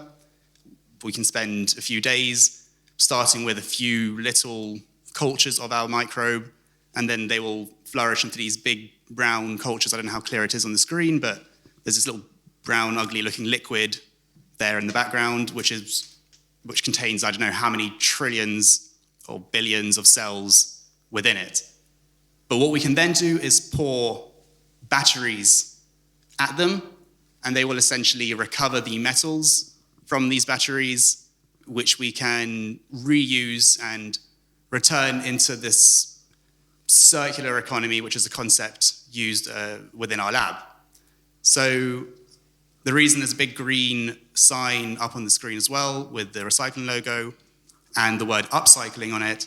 We can spend a few days starting with a few little cultures of our microbe, and then they will flourish into these big brown cultures. I don't know how clear it is on the screen, but there's this little brown, ugly-looking liquid there in the background, which contains, I don't know how many trillions or billions of cells within it. But what we can then do is pour batteries at them, and they will essentially recover the metals from these batteries, which we can reuse and return into this circular economy, which is a concept used within our lab. So the reason there's a big green sign up on the screen as well with the recycling logo and the word upcycling on it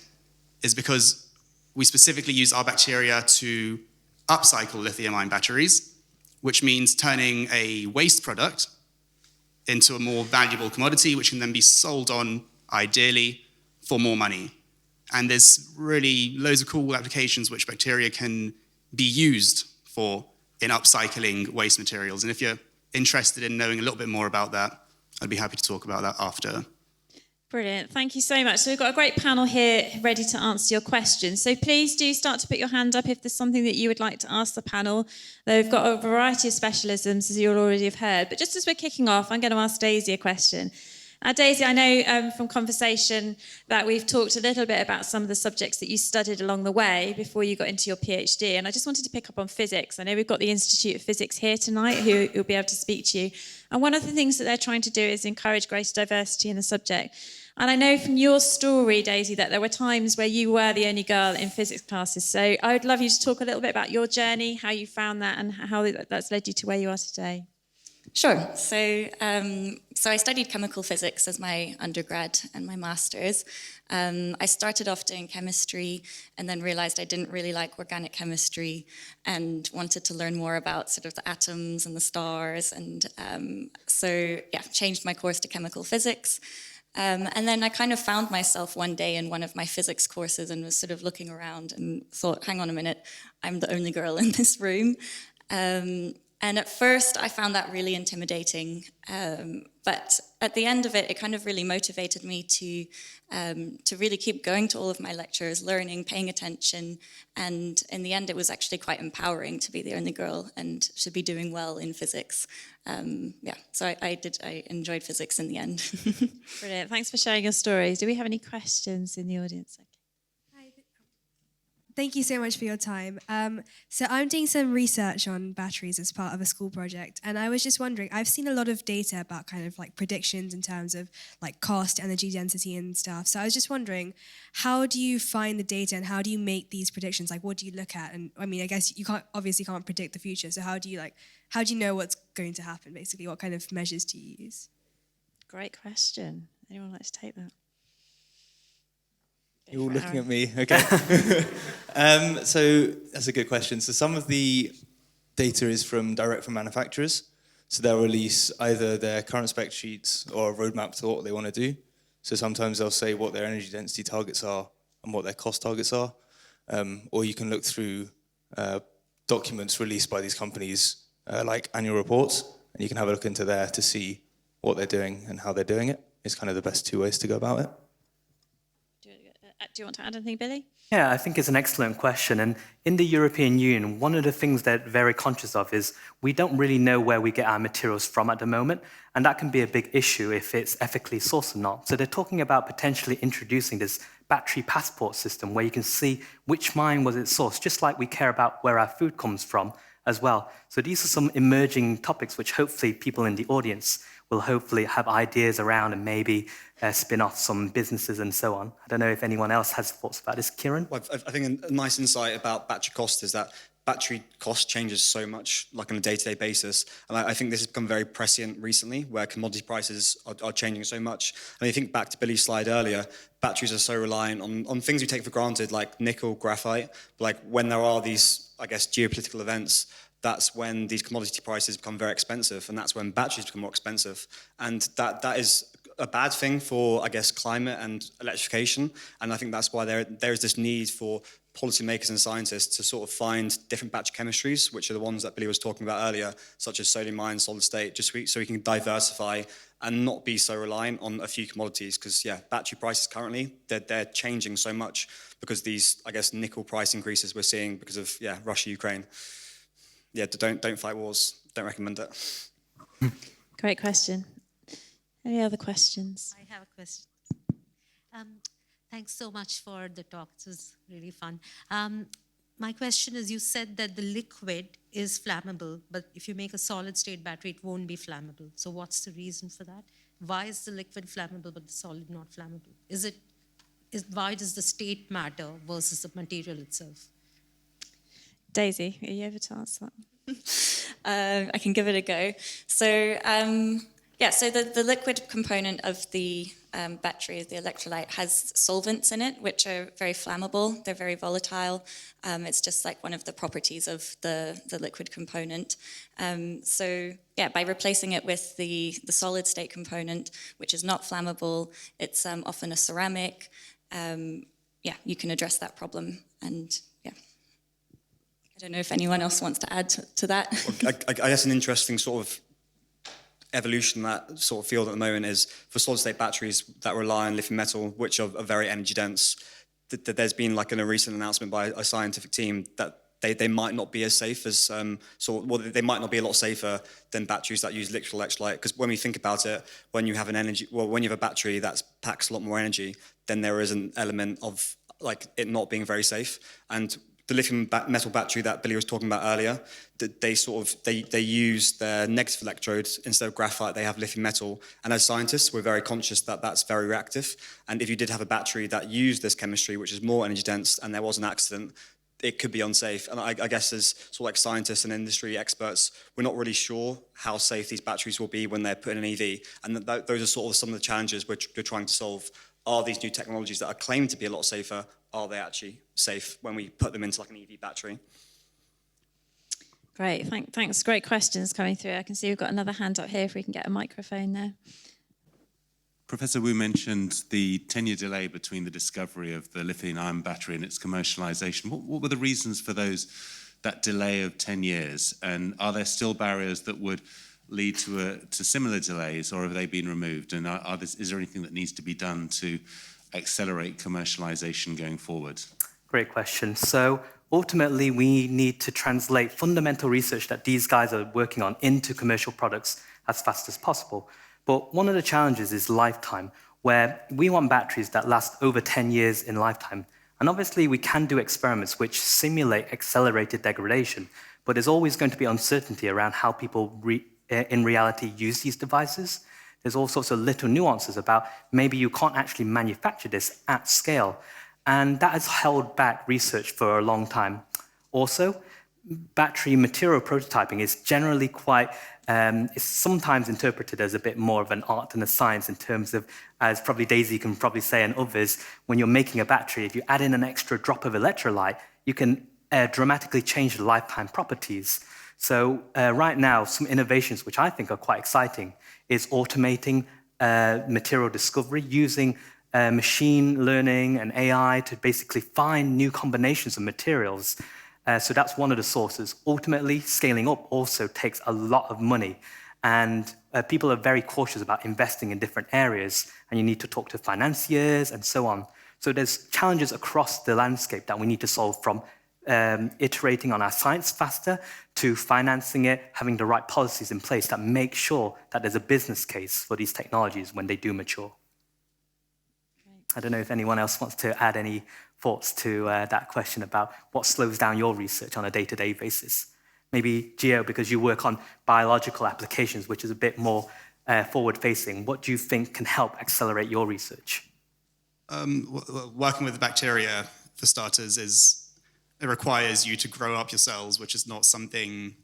is because we specifically use our bacteria to upcycle lithium-ion batteries, which means turning a waste product into a more valuable commodity, which can then be sold on, ideally, for more money. And there's really loads of cool applications which bacteria can be used for in upcycling waste materials. And if you're interested in knowing a little bit more about that, I'd be happy to talk about that after. Brilliant. Thank you so much. So we've got a great panel here ready to answer your questions. So please do start to put your hand up if there's something that you would like to ask the panel. They've got a variety of specialisms, as you'll already have heard. But just as we're kicking off, I'm going to ask Daisy a question. Daisy, I know from conversation that we've talked a little bit about some of the subjects that you studied along the way before you got into your PhD, and I just wanted to pick up on physics. I know we've got the Institute of Physics here tonight who will be able to speak to you. And one of the things that they're trying to do is encourage greater diversity in the subject. And I know from your story, Daisy, that there were times where you were the only girl in physics classes. So I would love you to talk a little bit about your journey, how you found that, and how that's led you to where you are today. Sure. So I studied chemical physics as my undergrad and my master's. I started off doing chemistry and then realized I didn't really like organic chemistry and wanted to learn more about sort of the atoms and the stars. And changed my course to chemical physics. And then I kind of found myself one day in one of my physics courses and was sort of looking around and thought, hang on a minute, I'm the only girl in this room. And at first, I found that really intimidating. But at the end of it, it kind of really motivated me to really keep going to all of my lectures, learning, paying attention. And in the end, it was actually quite empowering to be the only girl and to be doing well in physics. So I enjoyed physics in the end. Brilliant. Thanks for sharing your stories. Do we have any questions in the audience? Thank you so much for your time. So I'm doing some research on batteries as part of a school project, and I was just wondering, I've seen a lot of data about kind of like predictions in terms of like cost, energy density and stuff. So I was just wondering, how do you find the data and how do you make these predictions? Like, what do you look at? And I mean, I guess you can't predict the future. So how do you know what's going to happen, basically? What kind of measures do you use? Great question. Anyone like to take that? You're all looking at me, okay. So that's a good question. So some of the data is direct from manufacturers. So they'll release either their current spec sheets or a roadmap to what they want to do. So sometimes they'll say what their energy density targets are and what their cost targets are. Or you can look through documents released by these companies, like annual reports, and you can have a look into there to see what they're doing and how they're doing it. It's kind of the best two ways to go about it. Do you want to add anything, Billy? Yeah, I think it's an excellent question. And in the European Union, one of the things they're very conscious of is we don't really know where we get our materials from at the moment. And that can be a big issue if it's ethically sourced or not. So they're talking about potentially introducing this battery passport system where you can see which mine was it sourced, just like we care about where our food comes from as well. So these are some emerging topics which hopefully people in the audience will hopefully have ideas around and maybe spin off some businesses and so on. I don't know if anyone else has thoughts about this. Kieran? Well, I think a nice insight about battery cost is that battery cost changes so much, like on a day-to-day basis. And I think this has become very prescient recently, where commodity prices are changing so much. And you think back to Billy's slide earlier, batteries are so reliant on things we take for granted, like nickel, graphite. But like when there are these, I guess, geopolitical events, that's when these commodity prices become very expensive, and that's when batteries become more expensive. And that is a bad thing for, I guess, climate and electrification. And I think that's why there is this need for policymakers and scientists to sort of find different battery chemistries, which are the ones that Billy was talking about earlier, such as sodium ion, solid state, just so we can diversify and not be so reliant on a few commodities. Because battery prices currently, they're changing so much because these, I guess, nickel price increases we're seeing because of Russia, Ukraine. Don't fight wars. Don't recommend it. Great question. Any other questions? I have a question. Thanks so much for the talk. It was really fun. My question is, you said that the liquid is flammable, but if you make a solid state battery, it won't be flammable. So what's the reason for that? Why is the liquid flammable, but the solid not flammable? Why does the state matter versus the material itself? Daisy, are you able to answer that? I can give it a go. So, so the liquid component of the battery, the electrolyte, has solvents in it, which are very flammable. They're very volatile. It's just like one of the properties of the liquid component. By replacing it with the solid state component, which is not flammable, it's often a ceramic. You can address that problem. And I don't know if anyone else wants to add to that. I guess an interesting sort of evolution in that sort of field at the moment is for solid state batteries that rely on lithium metal, which are very energy dense. There's been like a recent announcement by a scientific team that they might not be as safe as they might not be a lot safer than batteries that use liquid electrolyte. Because when we think about it, when you have when you have a battery that packs a lot more energy, then there is an element of like it not being very safe. And the lithium metal battery that Billy was talking about earlier, they use their negative electrodes instead of graphite. They have lithium metal, and as scientists, we're very conscious that that's very reactive. And if you did have a battery that used this chemistry, which is more energy dense, and there was an accident, it could be unsafe. And I guess as sort of like scientists and industry experts, we're not really sure how safe these batteries will be when they're put in an EV. And those are sort of some of the challenges we're trying to solve. Are these new technologies that are claimed to be a lot safer, are they actually safe when we put them into like an EV battery? Great, thanks. Great questions coming through. I can see we've got another hand up here if we can get a microphone there. Professor Wu mentioned the 10-year delay between the discovery of the lithium-ion battery and its commercialization. What were the reasons for that delay of 10 years? And are there still barriers that would lead to similar delays, or have they been removed? And is there anything that needs to be done to accelerate commercialization going forward? Great question. So ultimately, we need to translate fundamental research that these guys are working on into commercial products as fast as possible. But one of the challenges is lifetime, where we want batteries that last over 10 years in lifetime. And obviously, we can do experiments which simulate accelerated degradation, but there's always going to be uncertainty around how people in reality use these devices. There's all sorts of little nuances about maybe you can't actually manufacture this at scale. And that has held back research for a long time. Also, battery material prototyping is generally quite, it's sometimes interpreted as a bit more of an art than a science in terms of, as probably Daisy can probably say and others, when you're making a battery, if you add in an extra drop of electrolyte, you can dramatically change the lifetime properties. So right now, some innovations which I think are quite exciting is automating material discovery using machine learning and AI to basically find new combinations of materials. So that's one of the sources. Ultimately, scaling up also takes a lot of money. And people are very cautious about investing in different areas. And you need to talk to financiers and so on. So there's challenges across the landscape that we need to solve, from iterating on our science faster to financing it, having the right policies in place that make sure that there's a business case for these technologies when they do mature. I don't know if anyone else wants to add any thoughts to that question about what slows down your research on a day-to-day basis. Maybe, Gio, because you work on biological applications, which is a bit more forward-facing, what do you think can help accelerate your research? Working with bacteria, for starters, is it requires you to grow up your cells, which is not something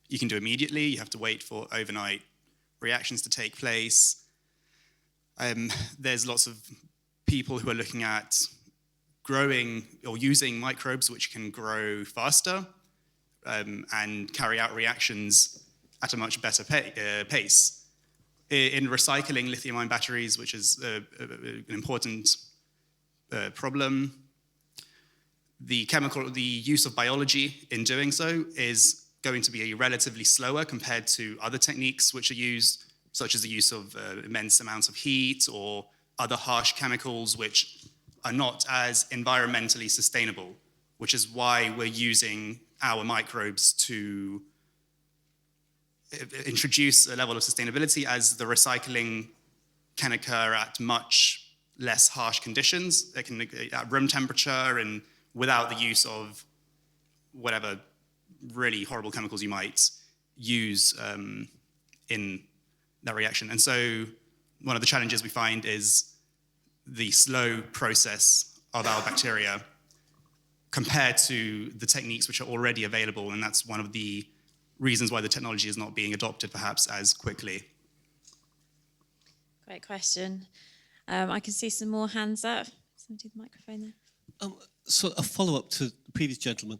you can do immediately. You have to wait for overnight reactions to take place. There's lots of people who are looking at growing or using microbes which can grow faster and carry out reactions at a much better pace. In recycling lithium-ion batteries, which is an important problem, the use of biology in doing so is going to be relatively slower compared to other techniques which are used, such as the use of immense amounts of heat or other harsh chemicals which are not as environmentally sustainable, which is why we're using our microbes to introduce a level of sustainability, as the recycling can occur at much less harsh conditions. It can at room temperature and without the use of whatever really horrible chemicals you might use in that reaction. And so one of the challenges we find is the slow process of our bacteria compared to the techniques which are already available, and that's one of the reasons why the technology is not being adopted perhaps as quickly. Great question. I can see some more hands up. Somebody with the microphone there. So a follow-up to the previous gentleman.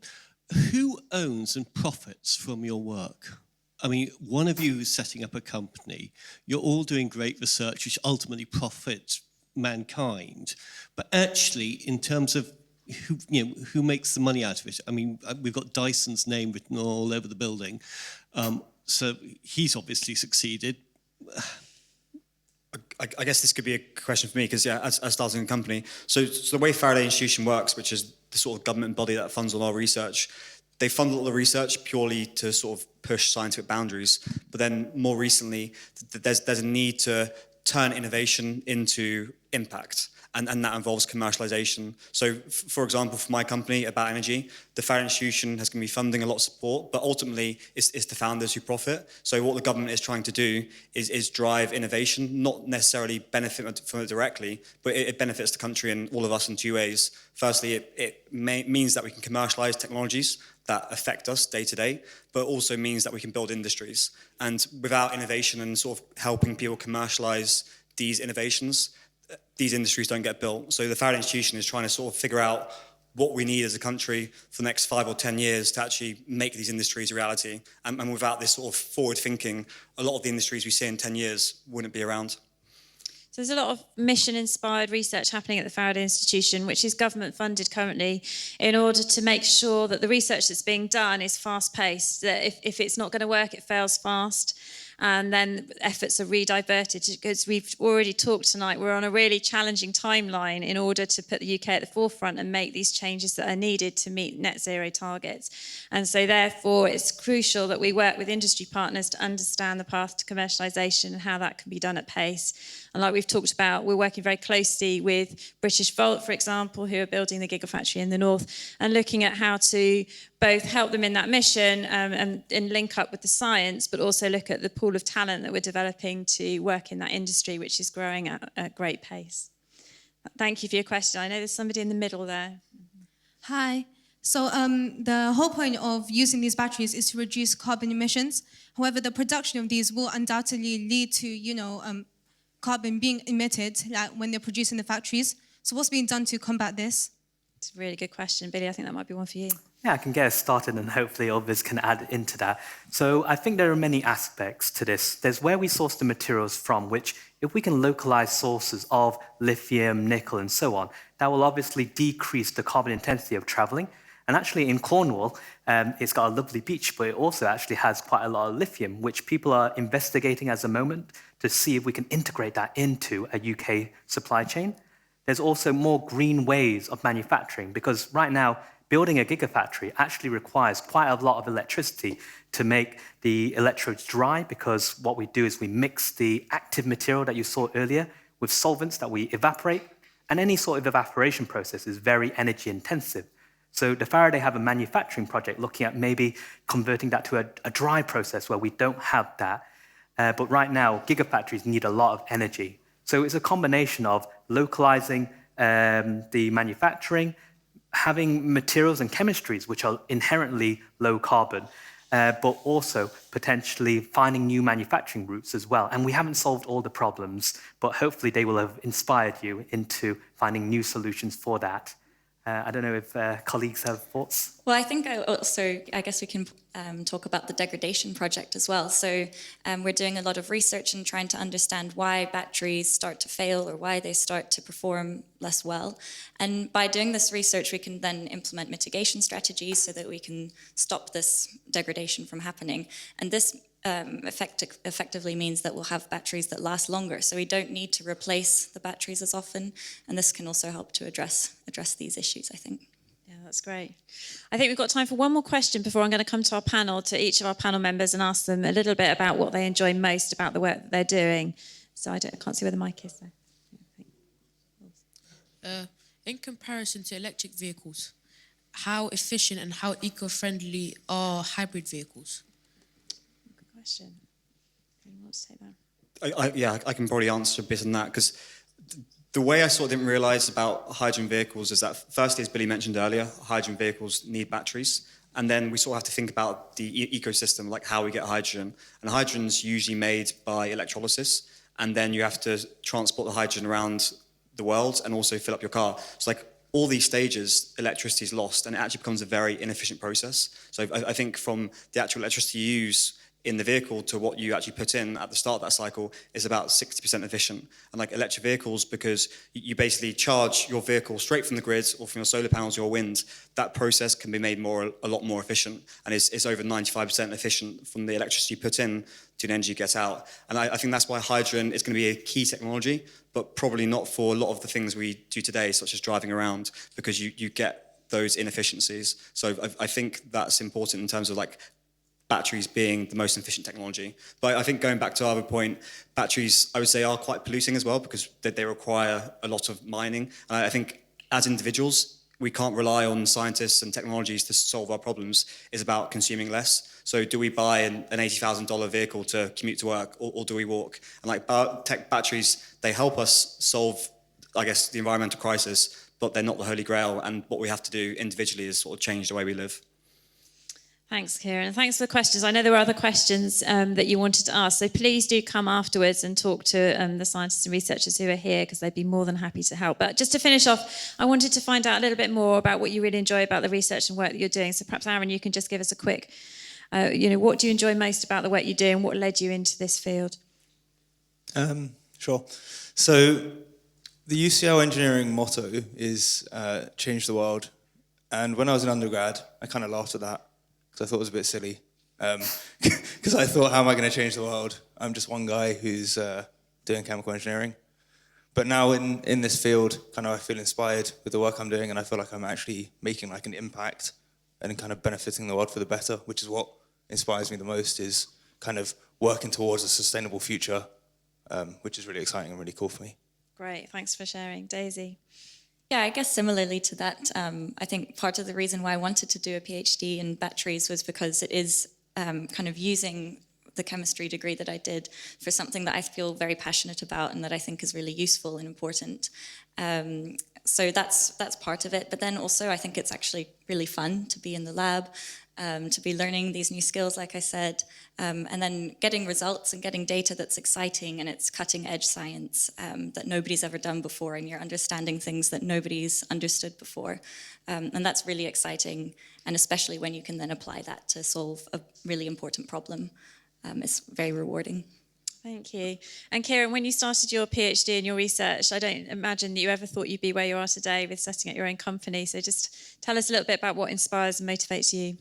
Who owns and profits from your work? I mean, one of you is setting up a company. You're all doing great research, which ultimately profits mankind. But actually, in terms of who makes the money out of it? I mean, we've got Dyson's name written all over the building. So he's obviously succeeded. I guess this could be a question for me, because as starting a company, so the way Faraday Institution works, which is the sort of government body that funds all our research, they fund all the research purely to sort of push scientific boundaries. But then more recently, there's a need to turn innovation into impact. And that involves commercialization. So, for example, for my company, About Energy, the Faraday Institution has going to be funding a lot of support, but ultimately it's the founders who profit. So what the government is trying to do is drive innovation, not necessarily benefit from it directly, but it benefits the country and all of us in two ways. Firstly, it means that we can commercialize technologies that affect us day to day, but also means that we can build industries. And without innovation and sort of helping people commercialize these innovations, these industries don't get built. So the Faraday Institution is trying to sort of figure out what we need as a country for the next 5 or 10 years to actually make these industries a reality. And without this sort of forward thinking, a lot of the industries we see in 10 years wouldn't be around. So there's a lot of mission-inspired research happening at the Faraday Institution, which is government-funded currently, in order to make sure that the research that's being done is fast-paced, that if it's not going to work, it fails fast, and then efforts are rediverted. Because we've already talked tonight, we're on a really challenging timeline in order to put the UK at the forefront and make these changes that are needed to meet net zero targets. And so therefore, it's crucial that we work with industry partners to understand the path to commercialisation and how that can be done at pace. And like we've talked about, we're working very closely with British Volt, for example, who are building the Gigafactory in the north, and looking at how to both help them in that mission and link up with the science, but also look at the pool of talent that we're developing to work in that industry, which is growing at a great pace. Thank you for your question. I know there's somebody in the middle there. Hi. So the whole point of using these batteries is to reduce carbon emissions. However, the production of these will undoubtedly lead to, carbon being emitted when they're produced in the factories. So what's being done to combat this? It's a really good question, Billy. I think that might be one for you. Yeah, I can get us started and hopefully others can add into that. So I think there are many aspects to this. There's where we source the materials from, which if we can localize sources of lithium, nickel, and so on, that will obviously decrease the carbon intensity of traveling. And actually in Cornwall, it's got a lovely beach, but it also actually has quite a lot of lithium, which people are investigating at the moment to see if we can integrate that into a UK supply chain. There's also more green ways of manufacturing, because right now, building a gigafactory actually requires quite a lot of electricity to make the electrodes dry, because what we do is we mix the active material that you saw earlier with solvents that we evaporate, and any sort of evaporation process is very energy intensive. So the Faraday have a manufacturing project looking at maybe converting that to a dry process where we don't have that. But right now, gigafactories need a lot of energy. So it's a combination of localizing the manufacturing, having materials and chemistries which are inherently low carbon, but also potentially finding new manufacturing routes as well. And we haven't solved all the problems, but hopefully they will have inspired you into finding new solutions for that. I don't know if colleagues have thoughts. Well, I think I guess we can talk about the degradation project as well. So we're doing a lot of research and trying to understand why batteries start to fail or why they start to perform less well. And by doing this research, we can then implement mitigation strategies so that we can stop this degradation from happening. And this effectively means that we'll have batteries that last longer. So we don't need to replace the batteries as often. And this can also help to address these issues, I think. Yeah, that's great. I think we've got time for one more question before I'm going to come to our panel, to each of our panel members, and ask them a little bit about what they enjoy most about the work that they're doing. So I can't see where the mic is there. In comparison to electric vehicles, how efficient and how eco-friendly are hybrid vehicles? Good question. Anyone wants to take that? I can probably answer a bit on that, because the way I sort of didn't realise about hydrogen vehicles is that, firstly, as Billy mentioned earlier, hydrogen vehicles need batteries. And then we sort of have to think about the ecosystem, like how we get hydrogen. And hydrogen's usually made by electrolysis. And then you have to transport the hydrogen around the world and also fill up your car. So like all these stages, electricity is lost, and it actually becomes a very inefficient process. So I think from the actual electricity you use in the vehicle to what you actually put in at the start of that cycle is about 60% efficient. And like electric vehicles, because you basically charge your vehicle straight from the grid or from your solar panels or your wind, that process can be made a lot more efficient, and it's over 95% efficient from the electricity you put in to the energy you get out. And I think that's why hydrogen is going to be a key technology, but probably not for a lot of the things we do today, such as driving around, because you get those inefficiencies. So I think that's important in terms of like batteries being the most efficient technology. But I think going back to our other point, batteries, I would say, are quite polluting as well, because they require a lot of mining. And I think as individuals, we can't rely on scientists and technologies to solve our problems. It's about consuming less. So do we buy an $80,000 vehicle to commute to work, or do we walk? And like tech batteries, they help us solve, I guess, the environmental crisis, but they're not the holy grail. And what we have to do individually is sort of change the way we live. Thanks, Kieran. Thanks for the questions. I know there were other questions that you wanted to ask, so please do come afterwards and talk to the scientists and researchers who are here, because they'd be more than happy to help. But just to finish off, I wanted to find out a little bit more about what you really enjoy about the research and work that you're doing. So perhaps, Aaron, you can just give us a quick, what do you enjoy most about the work you do, and what led you into this field? Sure. So the UCL engineering motto is change the world. And when I was an undergrad, I kind of laughed at that, because I thought it was a bit silly. Because I thought, how am I going to change the world? I'm just one guy who's doing chemical engineering. But now in this field, kind of I feel inspired with the work I'm doing, and I feel like I'm actually making like an impact and kind of benefiting the world for the better, which is what inspires me the most, is kind of working towards a sustainable future, which is really exciting and really cool for me. Great, thanks for sharing. Daisy? Yeah, I guess similarly to that, I think part of the reason why I wanted to do a PhD in batteries was because it is kind of using the chemistry degree that I did for something that I feel very passionate about and that I think is really useful and important. So that's part of it. But then also I think it's actually really fun to be in the lab, to be learning these new skills, like I said, and then getting results and getting data that's exciting, and it's cutting edge science that nobody's ever done before, and you're understanding things that nobody's understood before. And that's really exciting, and especially when you can then apply that to solve a really important problem. It's very rewarding. Thank you. And Kieran, when you started your PhD and your research, I don't imagine that you ever thought you'd be where you are today with setting up your own company. So just tell us a little bit about what inspires and motivates you.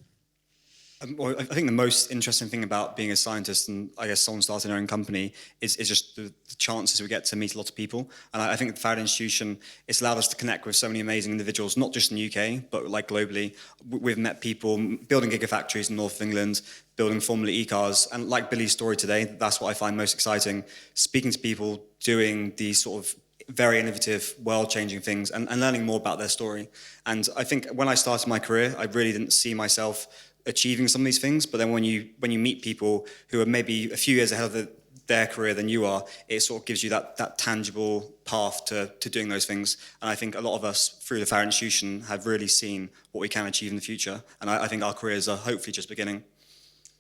Well, I think the most interesting thing about being a scientist, and I guess someone starting their own company, is just the chances we get to meet a lot of people. And I think the Faraday Institution, it's allowed us to connect with so many amazing individuals, not just in the UK, but like globally. We've met people building gigafactories in north of England, building Formula E cars. And like Billy's story today, that's what I find most exciting, speaking to people doing these sort of very innovative, world-changing things, and learning more about their story. And I think when I started my career, I really didn't see myself achieving some of these things, but then when you meet people who are maybe a few years ahead of their career than you are, it sort of gives you that tangible path to doing those things. And I think a lot of us through the Faraday Institution have really seen what we can achieve in the future. And I think our careers are hopefully just beginning.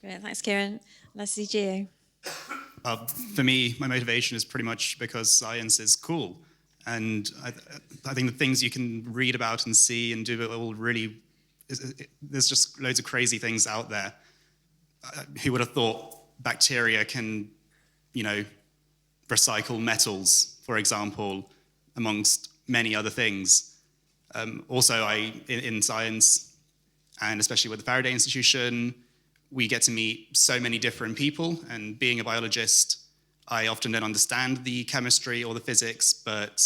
Great, thanks, Kieran. Leslie, Gio. For me, my motivation is pretty much because science is cool. And I think the things you can read about and see and do all really, there's just loads of crazy things out there. Who would have thought bacteria can, recycle metals, for example, amongst many other things. Also, in science, and especially with the Faraday Institution, we get to meet so many different people, and being a biologist, I often don't understand the chemistry or the physics, but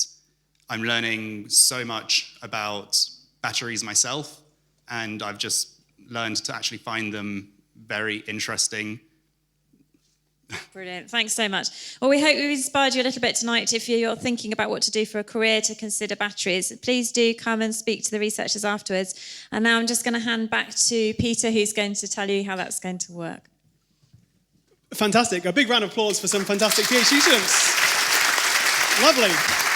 I'm learning so much about batteries myself, and I've just learned to actually find them very interesting. Brilliant, thanks so much. Well, we hope we've inspired you a little bit tonight. If you're thinking about what to do for a career, to consider batteries, please do come and speak to the researchers afterwards. And now I'm just going to hand back to Peter, who's going to tell you how that's going to work. Fantastic. A big round of applause for some fantastic PhD students. Lovely.